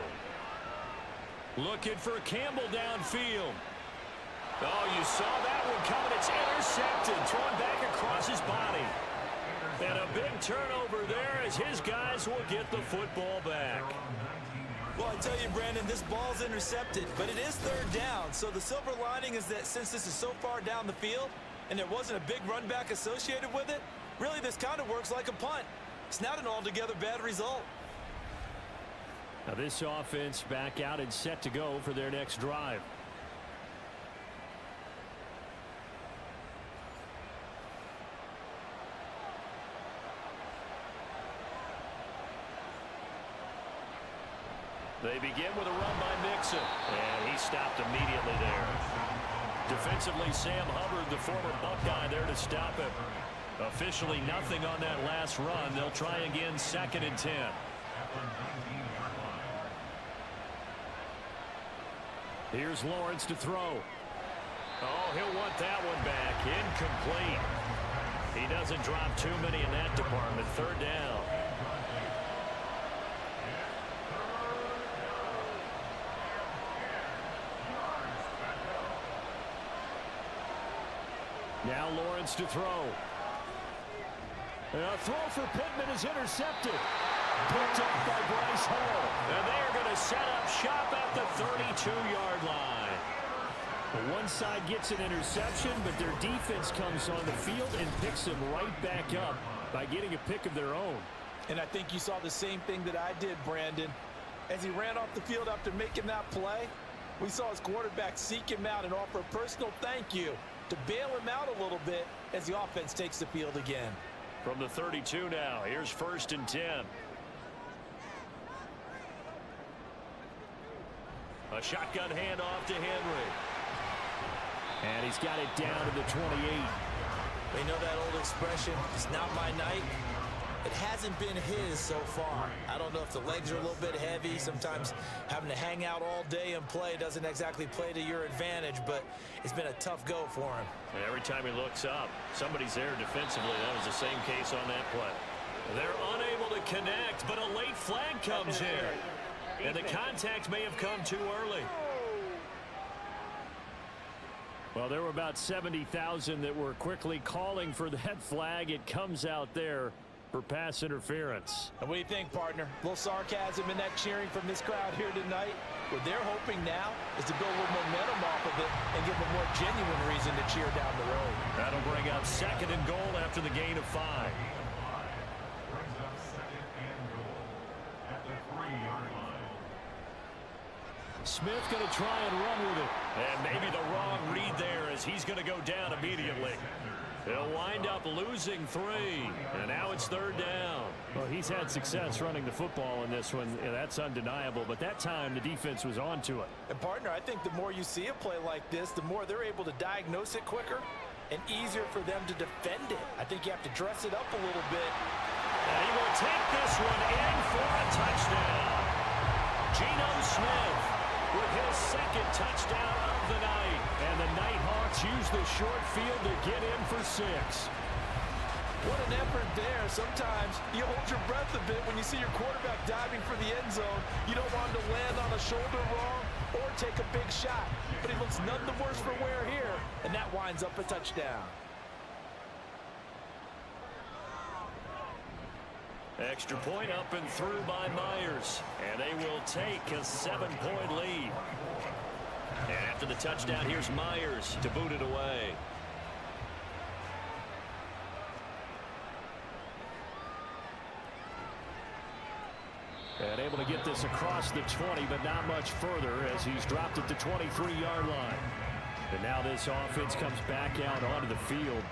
Looking for Campbell downfield. Oh, you saw that one coming. It's intercepted. Thrown back across his body. And a big turnover there as his guys will get the football back. Well, I tell you, Brandon, this ball's intercepted, but it is 3rd down. So the silver lining is that since this is so far down the field and there wasn't a big run back associated with it, really this kind of works like a punt. It's not an altogether bad result. Now this offense back out and set to go for their next drive. They begin with a run by Mixon, and he stopped immediately there. Defensively, Sam Hubbard, the former Buckeye, there to stop him. Officially nothing on that last run. They'll try again 2nd and 10. Here's Lawrence to throw. Oh, he'll want that one back. Incomplete. He doesn't drop too many in that department. 3rd down. Now Lawrence to throw. A throw for Pittman is intercepted. Picked up by Bryce Hall. And they are going to set up shop at the 32-yard line. One side gets an interception, but their defense comes on the field and picks them right back up by getting a pick of their own. And I think you saw the same thing that I did, Brandon. As he ran off the field after making that play, we saw his quarterback seek him out and offer a personal thank you to bail him out a little bit as the offense takes the field again. From the 32 now, here's 1st and 10. A shotgun handoff to Henry. And he's got it down to the 28. They know that old expression, it's not my night. It hasn't been his so far. I don't know if the legs are a little bit heavy. Sometimes having to hang out all day and play doesn't exactly play to your advantage, but it's been a tough go for him. And every time he looks up, somebody's there defensively. That was the same case on that play. They're unable to connect, but a late flag comes here. And the contact may have come too early. Well, there were about 70,000 that were quickly calling for that flag. It comes out there for pass interference. And what do you think, partner? A little sarcasm in that cheering from this crowd here tonight. What they're hoping now is to build a little momentum off of it and give them a more genuine reason to cheer down the road. That'll bring up 2nd and goal after the gain of 5. Brings up 2nd and goal at the 3-yard line. Smith going to try and run with it. And maybe the wrong read there as he's going to go down immediately. He'll wind up losing 3. And now it's 3rd down. Well, he's had success running the football in this one. Yeah, that's undeniable. But that time, the defense was on to it. And, partner, I think the more you see a play like this, the more they're able to diagnose it quicker and easier for them to defend it. I think you have to dress it up a little bit. And he will take this one in for a touchdown. Geno Smith with his 2nd touchdown of the night. And the Nighthawks use the short field to get in for 6. What an effort there. Sometimes you hold your breath a bit when you see your quarterback diving for the end zone. You don't want him to land on a shoulder wrong or take a big shot. But he looks none the worse for wear here, and that winds up a touchdown. Extra point up and through by Myers. And they will take a 7-point lead. And after the touchdown, here's Myers to boot it away. And able to get this across the 20, but not much further as he's dropped at the 23-yard line. And now this offense comes back out onto the field.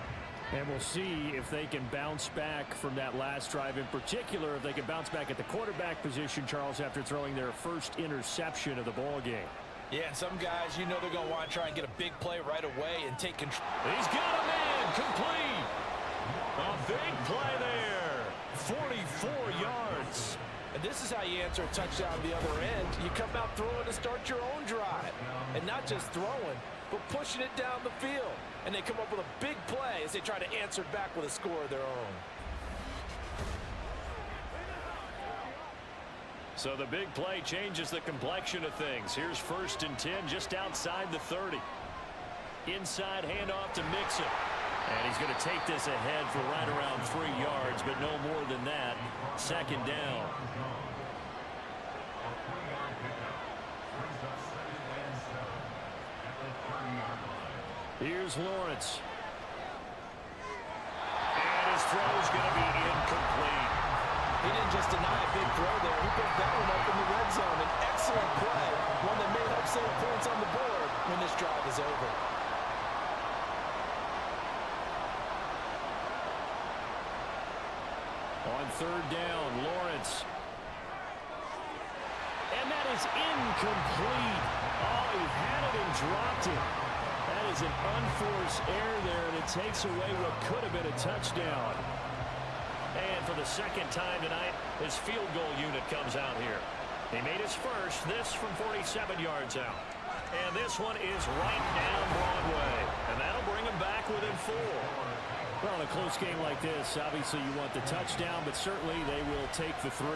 And we'll see if they can bounce back from that last drive. In particular, if they can bounce back at the quarterback position, Charles, after throwing their first interception of the ball game. Yeah, and some guys, you know they're going to want to try and get a big play right away and take control. He's got a man complete. A big play there. 44 yards. And this is how you answer a touchdown on the other end. You come out throwing to start your own drive. And not just throwing, but pushing it down the field. And they come up with a big play as they try to answer back with a score of their own. So the big play changes the complexion of things. Here's 1st and 10 just outside the 30. Inside handoff to Mixon. And he's going to take this ahead for right around 3 yards, but no more than that. 2nd down. Here's Lawrence. And his throw's going to be incomplete. He didn't just deny a big throw there. He put that one up in the red zone. An excellent play. One that may help save points on the board when this drive is over. On 3rd down, Lawrence. And that is incomplete. Oh, he had it and dropped it. That is an unforced error there, and it takes away what could have been a touchdown. And for the 2nd time tonight, his field goal unit comes out here. He made his first, this from 47 yards out. And this one is right down Broadway. And that'll bring him back within 4. Well, in a close game like this, obviously you want the touchdown, but certainly they will take the 3.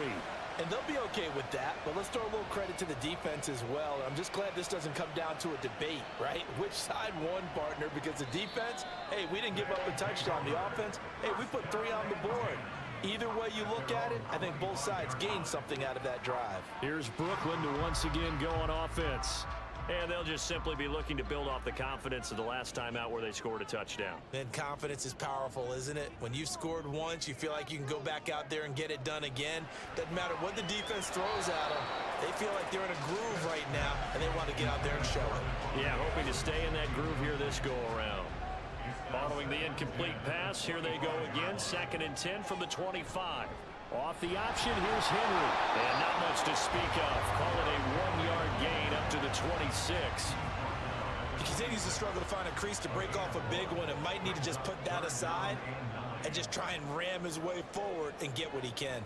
And they'll be okay with that, but let's throw a little credit to the defense as well. I'm just glad this doesn't come down to a debate, right? Which side won, partner? Because the defense, hey, we didn't give up a touchdown. The offense, hey, we put 3 on the board. Either way you look at it, I think both sides gained something out of that drive. Here's Brooklyn to once again go on offense. And they'll just simply be looking to build off the confidence of the last time out where they scored a touchdown. And confidence is powerful, isn't it? When you've scored once, you feel like you can go back out there and get it done again. Doesn't matter what the defense throws at them. They feel like they're in a groove right now, and they want to get out there and show it. Yeah, hoping to stay in that groove here this go-around. Following the incomplete pass, here they go again. 2nd and 10 from the 25. Off the option, here's Henry. And not much to speak of. Call it a 1-yard gain up to the 26. He continues to struggle to find a crease to break off a big one and might need to just put that aside and just try and ram his way forward and get what he can.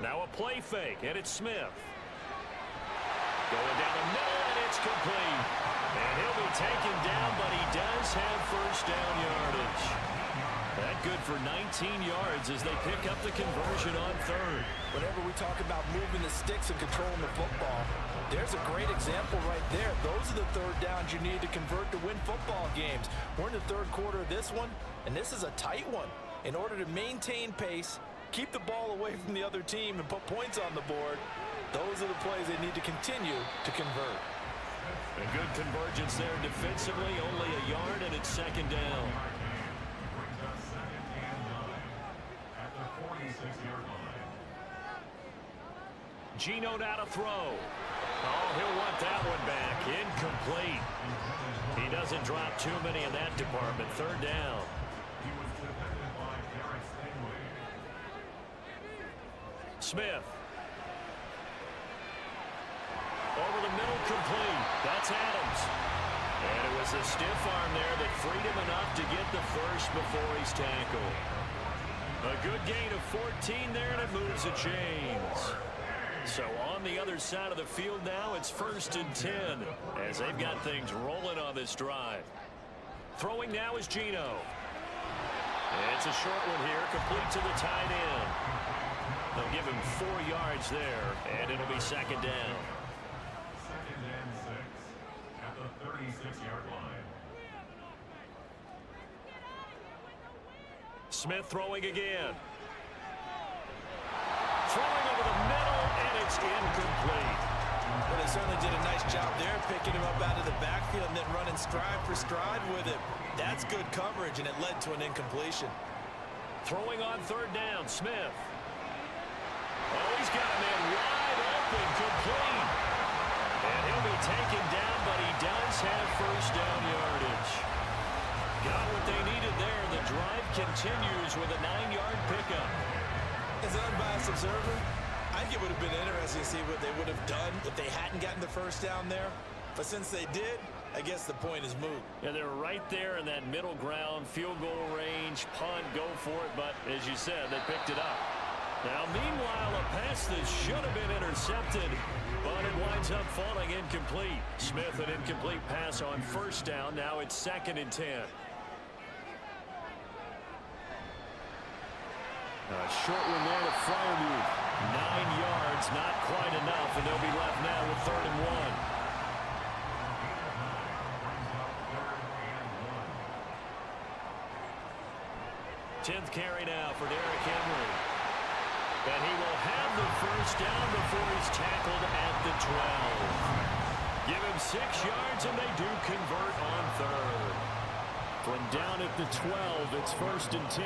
Now a play fake, and it's Smith. Going down the middle, and it's complete. And he'll be taken down, but he does have 1st down yardage. That good for 19 yards as they pick up the conversion on 3rd. Whenever we talk about moving the sticks and controlling the football, there's a great example right there. Those are the 3rd downs you need to convert to win football games. We're in the 3rd quarter of this one, and this is a tight one. In order to maintain pace, keep the ball away from the other team, and put points on the board, those are the plays they need to continue to convert. A good convergence there defensively, only a yard, and it's 2nd down. Geno now to throw. Oh, he'll want that one back. Incomplete. He doesn't drop too many in that department. 3rd down. Smith. Over the middle, complete. That's Adams. And it was a stiff arm there that freed him enough to get the first before he's tackled. A good gain of 14 there, and it moves the chains. So on the other side of the field now, it's 1st and 10 as they've got things rolling on this drive. Throwing now is Geno. It's a short one here, complete to the tight end. They'll give him 4 yards there, and it'll be 2nd down. 2nd and 6 at the 36-yard line. Smith throwing again. Throwing over the middle, and it's incomplete. Well, they certainly did a nice job there, picking him up out of the backfield and then running stride for stride with him. That's good coverage, and it led to an incompletion. Throwing on 3rd down, Smith. Oh, he's got a man wide open, complete. And he'll be taken down, but he does have 1st down yardage. Got what they needed there. The drive continues with a 9-yard pickup. As an unbiased observer, I think it would have been interesting to see what they would have done if they hadn't gotten the 1st down there. But since they did, I guess the point is moot. Yeah, they're right there in that middle ground, field goal range. range punt, go for it, but as you said, they picked it up. Now, meanwhile, a pass that should have been intercepted, but it winds up falling incomplete. Smith, an incomplete pass on first down. Now it's 2nd and 10. A short one there to Freiermuth. 9 yards, not quite enough, and they'll be left now with 3rd and 1. 10th carry now for Derrick Henry. And he will have the first down before he's tackled at the 12. Give him 6 yards, and they do convert on 3rd. From down at the 12, it's 1st and 10.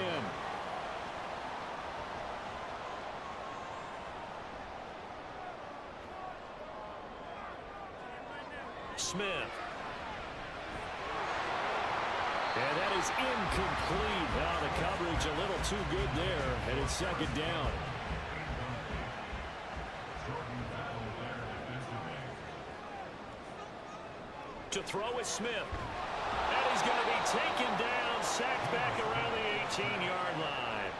Smith. And that is incomplete. Now the coverage a little too good there, and it's 2nd down. To throw is Smith. And he's going to be taken down, sacked back around the 18-yard line.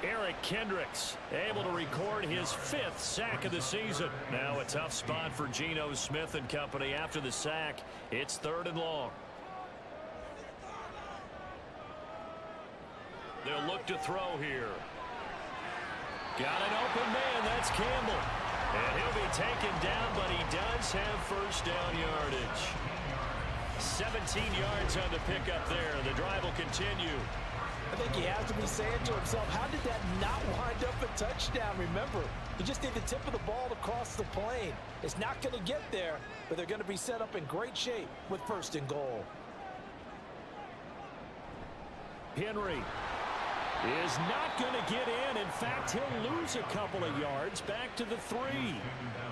Eric Kendricks able to record his 5th sack of the season. Now a tough spot for Geno Smith and company after the sack. It's 3rd and long. They'll look to throw here. Got an open man. That's Campbell. And he'll be taken down, but he does have first down yardage. 17 yards on the pickup there. The drive will continue. I think he has to be saying to himself, how did that not wind up a touchdown? Remember, you just need the tip of the ball to cross the plane. It's not going to get there, but they're going to be set up in great shape with 1st and goal. Henry is not going to get in. In fact, he'll lose a couple of yards back to the 3.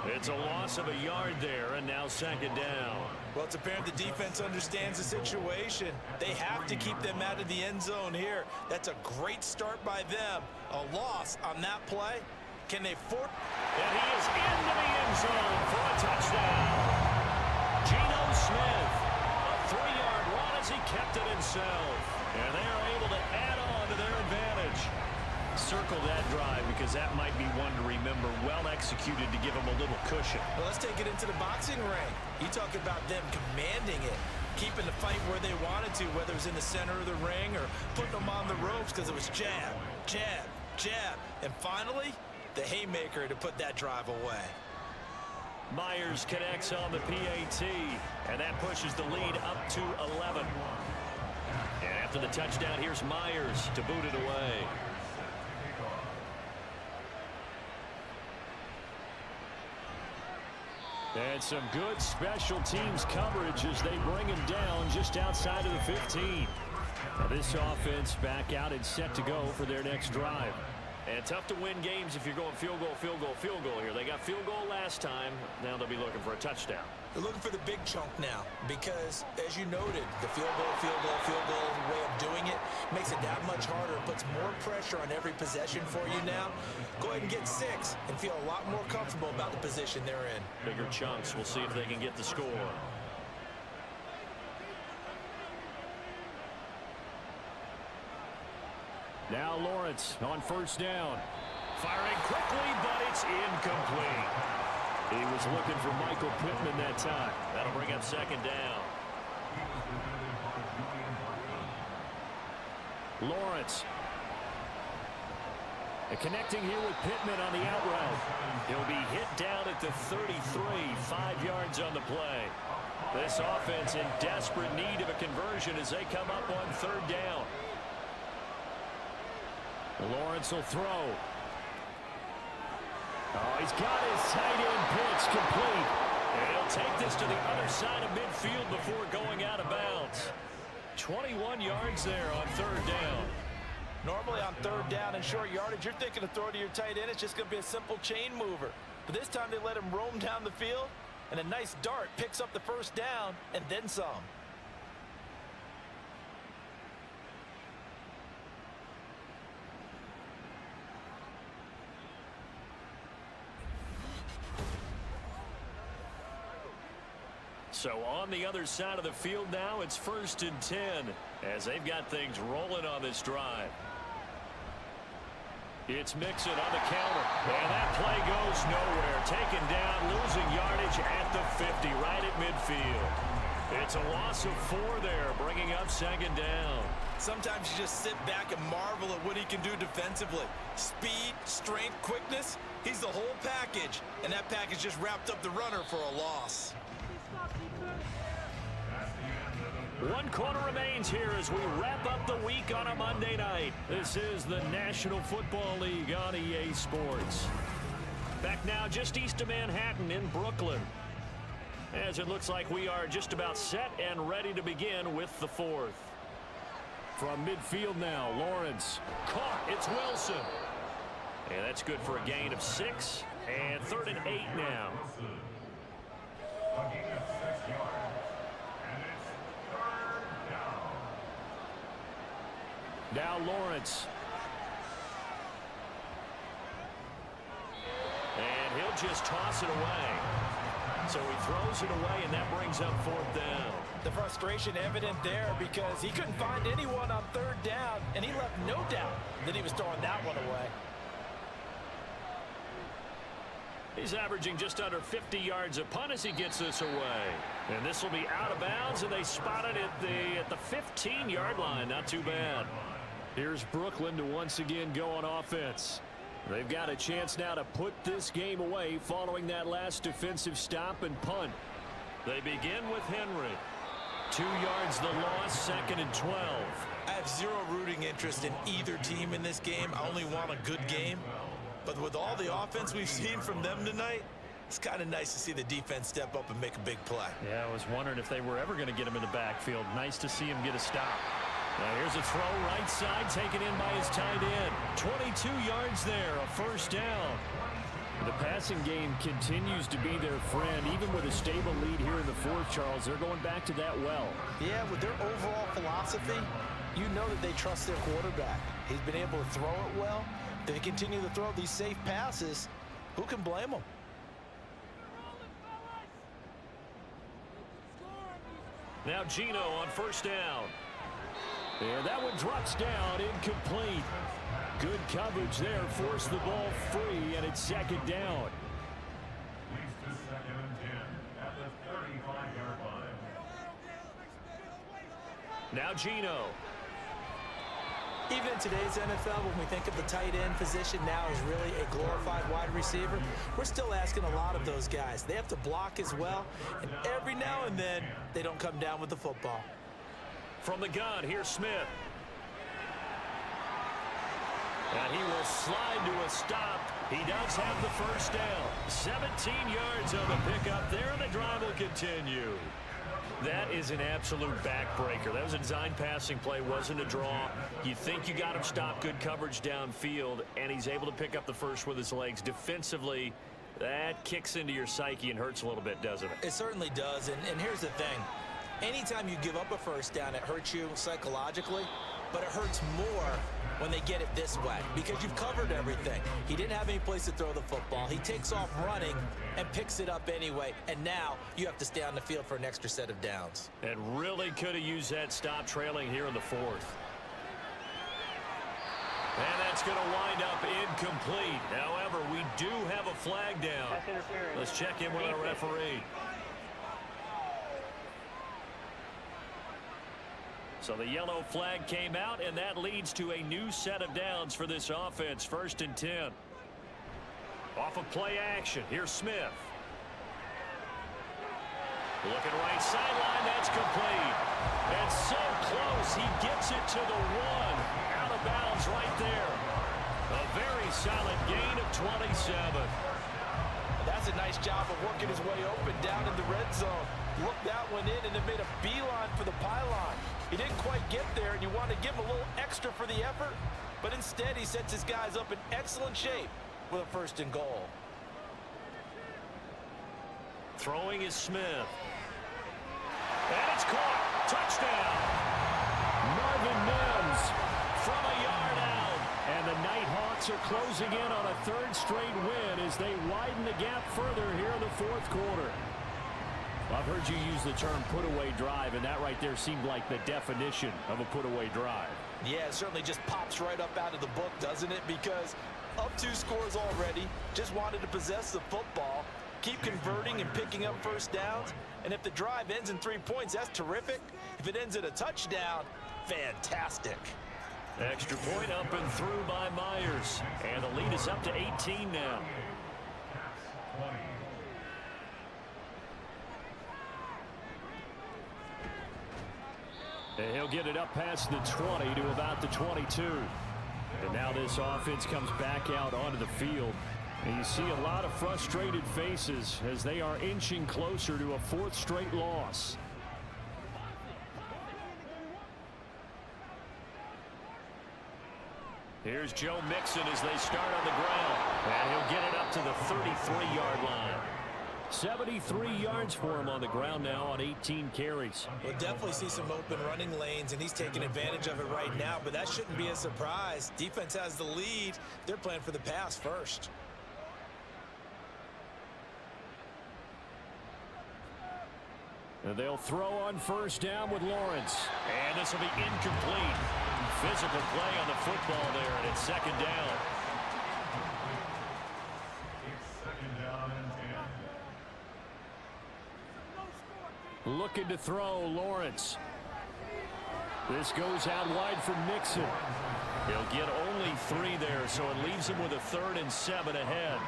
It's a loss of a yard there, and now 2nd down. Well, it's apparent the defense understands the situation. They have to keep them out of the end zone here. That's a great start by them. A loss on that play. Can they force? And he is into the end zone for a touchdown. Geno Smith, a 3-yard run as he kept it himself. And they are able to add on to their advantage. Circle that drive because that might be one to remember. Well executed to give them a little cushion. Well, let's take it into the boxing ring. You talk about them commanding it, keeping the fight where they wanted to, whether it was in the center of the ring or putting them on the ropes because it was jab, jab, jab. And finally, the haymaker to put that drive away. Myers connects on the PAT, and that pushes the lead up to 11. And after the touchdown, here's Myers to boot it away. And some good special teams coverage as they bring him down just outside of the 15. Now this offense back out and set to go for their next drive. And tough to win games if you're going field goal, field goal, field goal here. They got field goal last time. Now they'll be looking for a touchdown. They're looking for the big chunk now because, as you noted, the field goal way of doing it makes it that much harder. It puts more pressure on every possession for you now. Go ahead and get 6 and feel a lot more comfortable about the position they're in. Bigger chunks. We'll see if they can get the score. Now Lawrence on first down. Firing quickly, but it's incomplete. He was looking for Michael Pittman that time. That'll bring up 2nd down. Lawrence. And connecting here with Pittman on the out route. He'll be hit down at the 33, 5 yards on the play. This offense in desperate need of a conversion as they come up on 3rd down. Lawrence will throw. Oh, he's got his tight end pitch complete. And he'll take this to the other side of midfield before going out of bounds. 21 yards there on 3rd down. Normally on 3rd down and short yardage, you're thinking of throwing to your tight end. It's just going to be a simple chain mover. But this time they let him roam down the field, and a nice dart picks up the 1st down and then some. So on the other side of the field now, it's 1st and 10. as they've got things rolling on this drive. It's Mixon on the counter, and that play goes nowhere. Taken down, losing yardage at the 50, right at midfield. It's a loss of 4 there, bringing up 2nd down. Sometimes you just sit back and marvel at what he can do defensively. Speed, strength, quickness, he's the whole package. And that package just wrapped up the runner for a loss. 1 quarter remains here as we wrap up the week on a Monday night. This is the National Football League on EA Sports. Back now just east of Manhattan in Brooklyn, as it looks like we are just about set and ready to begin with the 4th. From midfield now, Lawrence. Caught. It's Wilson. And that's good for a gain of 6. And 3rd and 8 now. A gain of 6 yards. And it's 3rd down. Now Lawrence. And he'll just toss it away. So he throws it away, and that brings up 4th down. The frustration evident there because he couldn't find anyone on 3rd down, and he left no doubt that he was throwing that one away. He's averaging just under 50 yards a punt as he gets this away. And this will be out of bounds, and they spot it at the 15-yard line. Not too bad. Here's Brooklyn to once again go on offense. They've got a chance now to put this game away following that last defensive stop and punt. They begin with Henry. 2 yards the loss, 2nd and 12. I have zero rooting interest in either team in this game. I only want a good game. But with all the offense we've seen from them tonight, it's kind of nice to see the defense step up and make a big play. Yeah, I was wondering if they were ever going to get him in the backfield. Nice to see him get a stop. Now here's a throw right side taken in by his tight end. 22 yards there, a 1st down. The passing game continues to be their friend. Even with a stable lead here in the 4th, Charles, they're going back to that well. Yeah, with their overall philosophy, you know that they trust their quarterback. He's been able to throw it well. They continue to throw these safe passes. Who can blame them? Now Gino on 1st down. And that one drops down, incomplete. Good coverage there, forced the ball free, and it's 2nd down. Leads to 2nd and 10 at the 35-yard line. Now Gino. Even in today's NFL, when we think of the tight end position now as really a glorified wide receiver, we're still asking a lot of those guys. They have to block as well, and every now and then, they don't come down with the football. From the gun, here's Smith. And he will slide to a stop. He does have the 1st down. 17 yards on the pickup there, and the drive will continue. That is an absolute backbreaker. That was a design passing play, wasn't a draw. You think you got him stopped, good coverage downfield, and he's able to pick up the 1st with his legs. Defensively, that kicks into your psyche and hurts a little bit, doesn't it? It certainly does, and here's the thing. Anytime you give up a 1st down, it hurts you psychologically, but it hurts more when they get it this way because you've covered everything. He didn't have any place to throw the football. He takes off running and picks it up anyway, and now you have to stay on the field for an extra set of downs. And really could have used that stop trailing here in the 4th. And that's going to wind up incomplete. However, we do have a flag down. Let's check in with our referee. So the yellow flag came out, and that leads to a new set of downs for this offense. 1st and 10. Off of play action. Here's Smith. Looking right sideline. That's complete. And so close. He gets it to the 1. Out of bounds right there. A very solid gain of 27. That's a nice job of working his way open down in the red zone. Looked that one in and then made a beeline for the pylon. He didn't quite get there, and you want to give him a little extra for the effort, but instead he sets his guys up in excellent shape with a 1st and goal. Throwing is Smith. And it's caught. Touchdown. Marvin Mims from a yard out. And the Nighthawks are closing in on a 3rd straight win as they widen the gap further here in the 4th quarter. I've heard you use the term put-away drive, and that right there seemed like the definition of a put-away drive. Yeah, it certainly just pops right up out of the book, doesn't it? Because up 2 scores already, just wanted to possess the football, keep converting and picking up first downs. And if the drive ends in 3 points, that's terrific. If it ends in a touchdown, fantastic. Extra point up and through by Myers. And the lead is up to 18 now. And he'll get it up past the 20 to about the 22. And now this offense comes back out onto the field. And you see a lot of frustrated faces as they are inching closer to a 4th straight loss. Here's Joe Mixon as they start on the ground. And he'll get it up to the 33-yard line. 73 yards for him on the ground now on 18 carries. We'll definitely see some open running lanes, and he's taking advantage of it right now, but that shouldn't be a surprise. Defense has the lead. They're playing for the pass first. And they'll throw on first down with Lawrence. And this will be incomplete. Physical play on the football there, and it's 2nd down. It's 2nd down and 10. Looking to throw, Lawrence. This goes out wide for Mixon. He'll get only 3 there, so it leaves him with a 3rd and 7 ahead.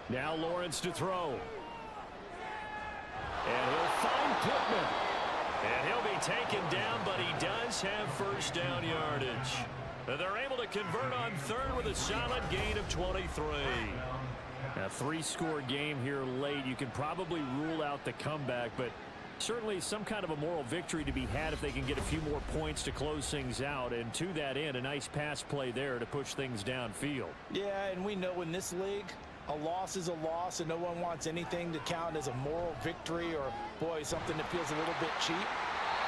Now Lawrence to throw. And he'll find Pittman. And he'll be taken down, but he does have first down yardage. And they're able to convert on 3rd with a solid gain of 23. A 3-score game here late. You can probably rule out the comeback, but certainly some kind of a moral victory to be had if they can get a few more points to close things out. And to that end, a nice pass play there to push things downfield. Yeah, and we know in this league, a loss is a loss, and no one wants anything to count as a moral victory or, boy, something that feels a little bit cheap.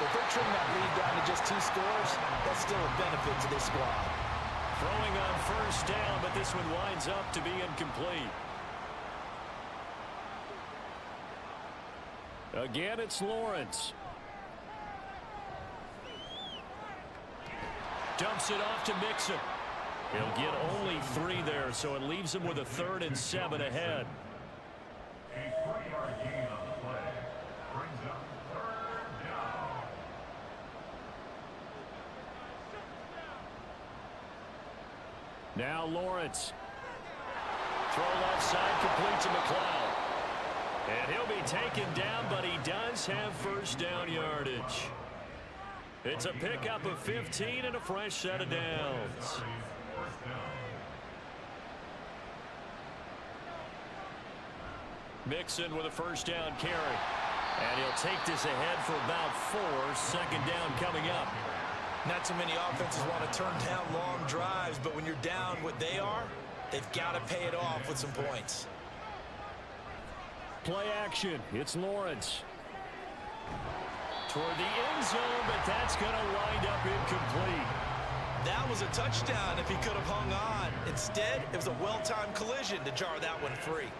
If they're trimming that lead down to just 2 scores, that's still a benefit to this squad. Throwing on first down, but this one winds up to be incomplete. Again, it's Lawrence. Dumps it off to Mixon. He'll get only 3 there, so it leaves him with a 3rd and 7 ahead. A 3-yard gain on the play brings up 3rd down. Now Lawrence. Throw left side, complete to McLeod. And he'll be taken down, but he does have first down yardage. It's a pickup of 15 and a fresh set of downs. Mixon with a first down carry. And he'll take this ahead for about 4. 2nd down coming up. Not too many offenses want to turn down long drives, but when you're down what they are, they've got to pay it off with some points. Play action. It's Lawrence. Toward the end zone, but that's going to wind up incomplete. That was a touchdown if he could have hung on. Instead, it was a well-timed collision to jar that one free.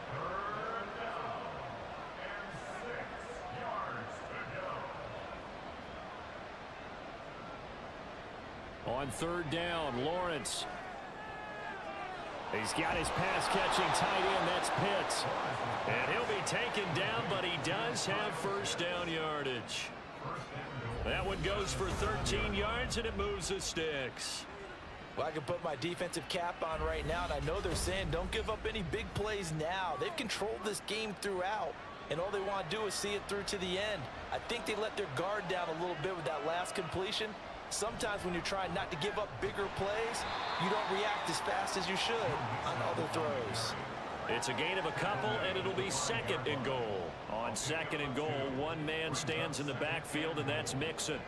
On 3rd down, Lawrence. He's got his pass-catching tight end. That's Pitts. And he'll be taken down, but he does have first down yardage. That one goes for 13 yards, and it moves the sticks. Well, I can put my defensive cap on right now, and I know they're saying don't give up any big plays now. They've controlled this game throughout, and all they want to do is see it through to the end. I think they let their guard down a little bit with that last completion. Sometimes when you're trying not to give up bigger plays, you don't react as fast as you should on other throws. It's a gain of a couple, and it'll be 2nd and goal. On 2nd and goal, one man stands in the backfield, and that's Mixon.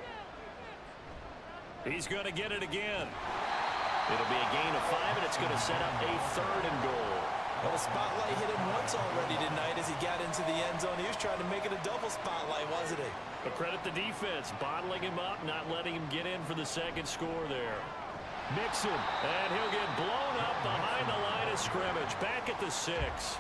He's going to get it again. It'll be a gain of 5, and it's going to set up a 3rd and goal. Well, the spotlight hit him once already tonight as he got into the end zone. He was trying to make it a double spotlight, wasn't he? But credit the defense, bottling him up, not letting him get in for the 2nd score there. Mixon. And he'll get blown up behind the line of scrimmage. Back at the 6.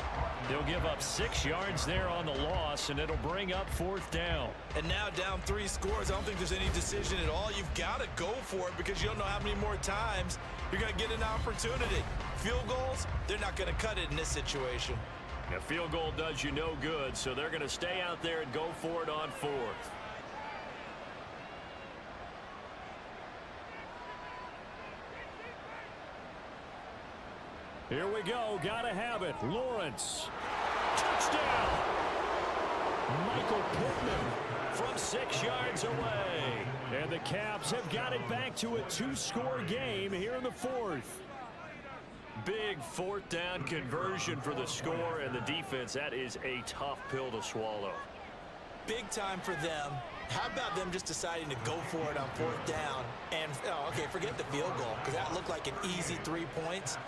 They'll give up 6 yards there on the loss, and it'll bring up 4th down. And now down 3 scores. I don't think there's any decision at all. You've got to go for it because you don't know how many more times you're going to get an opportunity. Field goals, they're not going to cut it in this situation. A field goal does you no good, so they're going to stay out there and go for it on 4th. Here we go. Gotta have it. Lawrence. Touchdown. Michael Pittman from 6 yards away. And the Caps have got it back to a 2-score game here in the 4th. Big 4th down conversion for the score, and the defense, that is a tough pill to swallow. Big time for them. How about them just deciding to go for it on 4th down? And, okay, forget the field goal because that looked like an easy 3 points.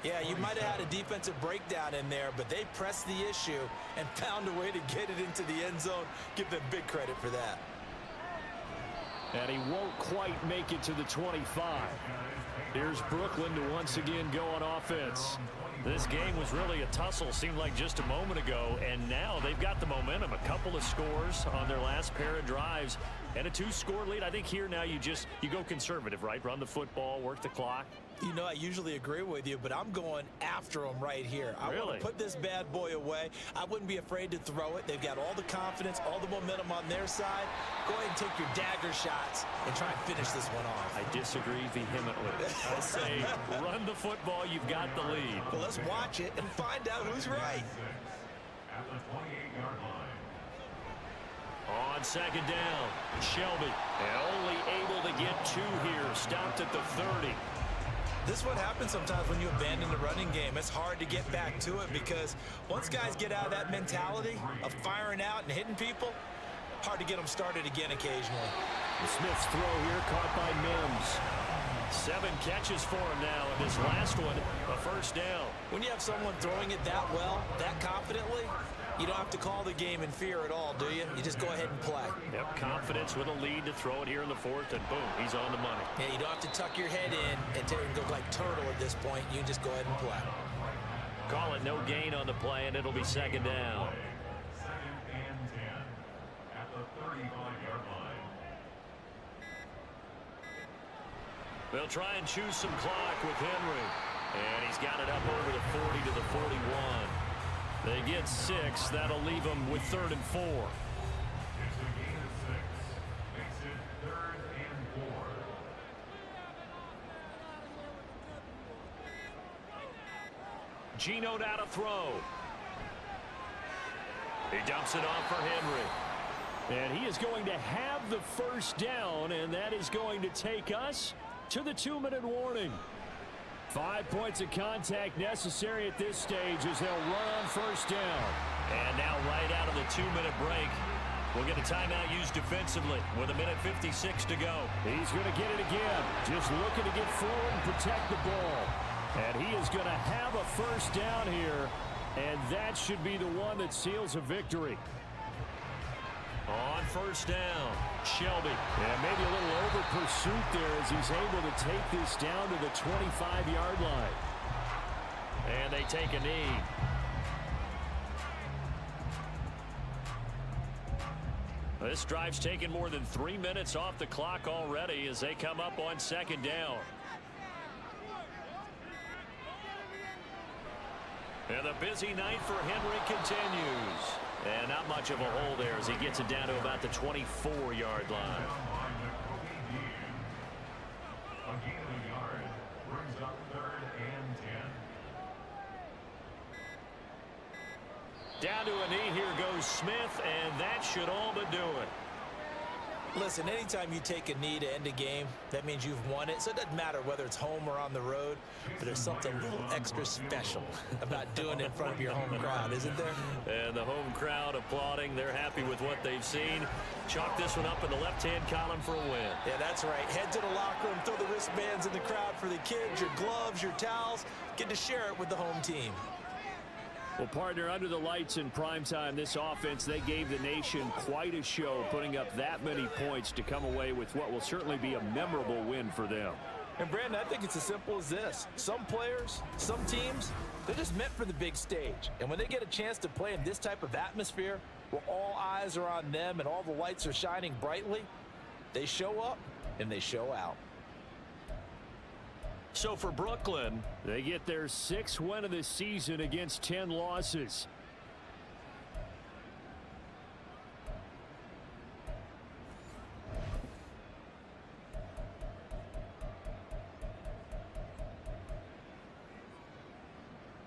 Yeah, you might have had a defensive breakdown in there, but they pressed the issue and found a way to get it into the end zone. Give them big credit for that. And he won't quite make it to the 25. Here's Brooklyn to once again go on offense. This game was really a tussle, seemed like just a moment ago, and now they've got the momentum. A couple of scores on their last pair of drives and a 2-score lead. I think here now you go conservative, right? Run the football, work the clock. You know, I usually agree with you, but I'm going after them right here. I want to put this bad boy away. I wouldn't be afraid to throw it. They've got all the confidence, all the momentum on their side. Go ahead and take your dagger shots and try and finish this one off. I disagree vehemently. I say run the football. You've got the lead. Well, let's watch it and find out who's right. At the 28-yard line. On 2nd down, Shelby. And only able to get 2 here. Stopped at the 30. This is what happens sometimes when you abandon the running game. It's hard to get back to it because once guys get out of that mentality of firing out and hitting people, hard to get them started again occasionally. The Smith's throw here caught by Mims. 7 catches for him now, and his last one, a 1st down. When you have someone throwing it that well, that confidently, you don't have to call the game in fear at all, do you? You just go ahead and play. Yep, confidence with a lead to throw it here in the 4th, and boom, he's on the money. Yeah, you don't have to tuck your head in and go like turtle at this point. You just go ahead and play. Call it no gain on the play, and it'll be 2nd down. 2nd and 10 at the 35-yard line. They'll try and choose some clock with Henry. And he's got it up over the 40 to the 41. They get 6. That'll leave them with 3rd and 4. It's a gain of 6. Makes it 3rd and 4. Gino now to throw. He dumps it off for Henry. And he is going to have the 1st down, and that is going to take us to the 2-minute warning. 5 points of contact necessary at this stage as they'll run on 1st down. And now right out of the 2-minute break, we'll get a timeout used defensively with 1:56 to go. He's going to get it again. Just looking to get forward and protect the ball. And he is going to have a 1st down here, and that should be the one that seals a victory. On 1st down, Shelby. Yeah, maybe a little over pursuit there as he's able to take this down to the 25-yard line. And they take a knee. This drive's taken more than 3 minutes off the clock already as they come up on 2nd down. And the busy night for Henry continues. And not much of a hole there as he gets it down to about the 24-yard line. A gain of a yard brings up 3rd and 10. Down to a knee, here goes Smith, and that should all but do it. Listen, anytime you take a knee to end a game, that means you've won it. So it doesn't matter whether it's home or on the road, but there's something a little extra special about doing it in front of your home crowd, isn't there? And the home crowd applauding. They're happy with what they've seen. Chalk this one up in the left-hand column for a win. Yeah, that's right. Head to the locker room, throw the wristbands in the crowd for the kids, your gloves, your towels. Get to share it with the home team. Well, partner, under the lights in primetime, this offense, they gave the nation quite a show, putting up that many points to come away with what will certainly be a memorable win for them. And Brandon, I think it's as simple as this. Some players, some teams, they're just meant for the big stage. And when they get a chance to play in this type of atmosphere, where all eyes are on them and all the lights are shining brightly, they show up and they show out. So for Brooklyn, They get their 6th win of the season against 10 losses.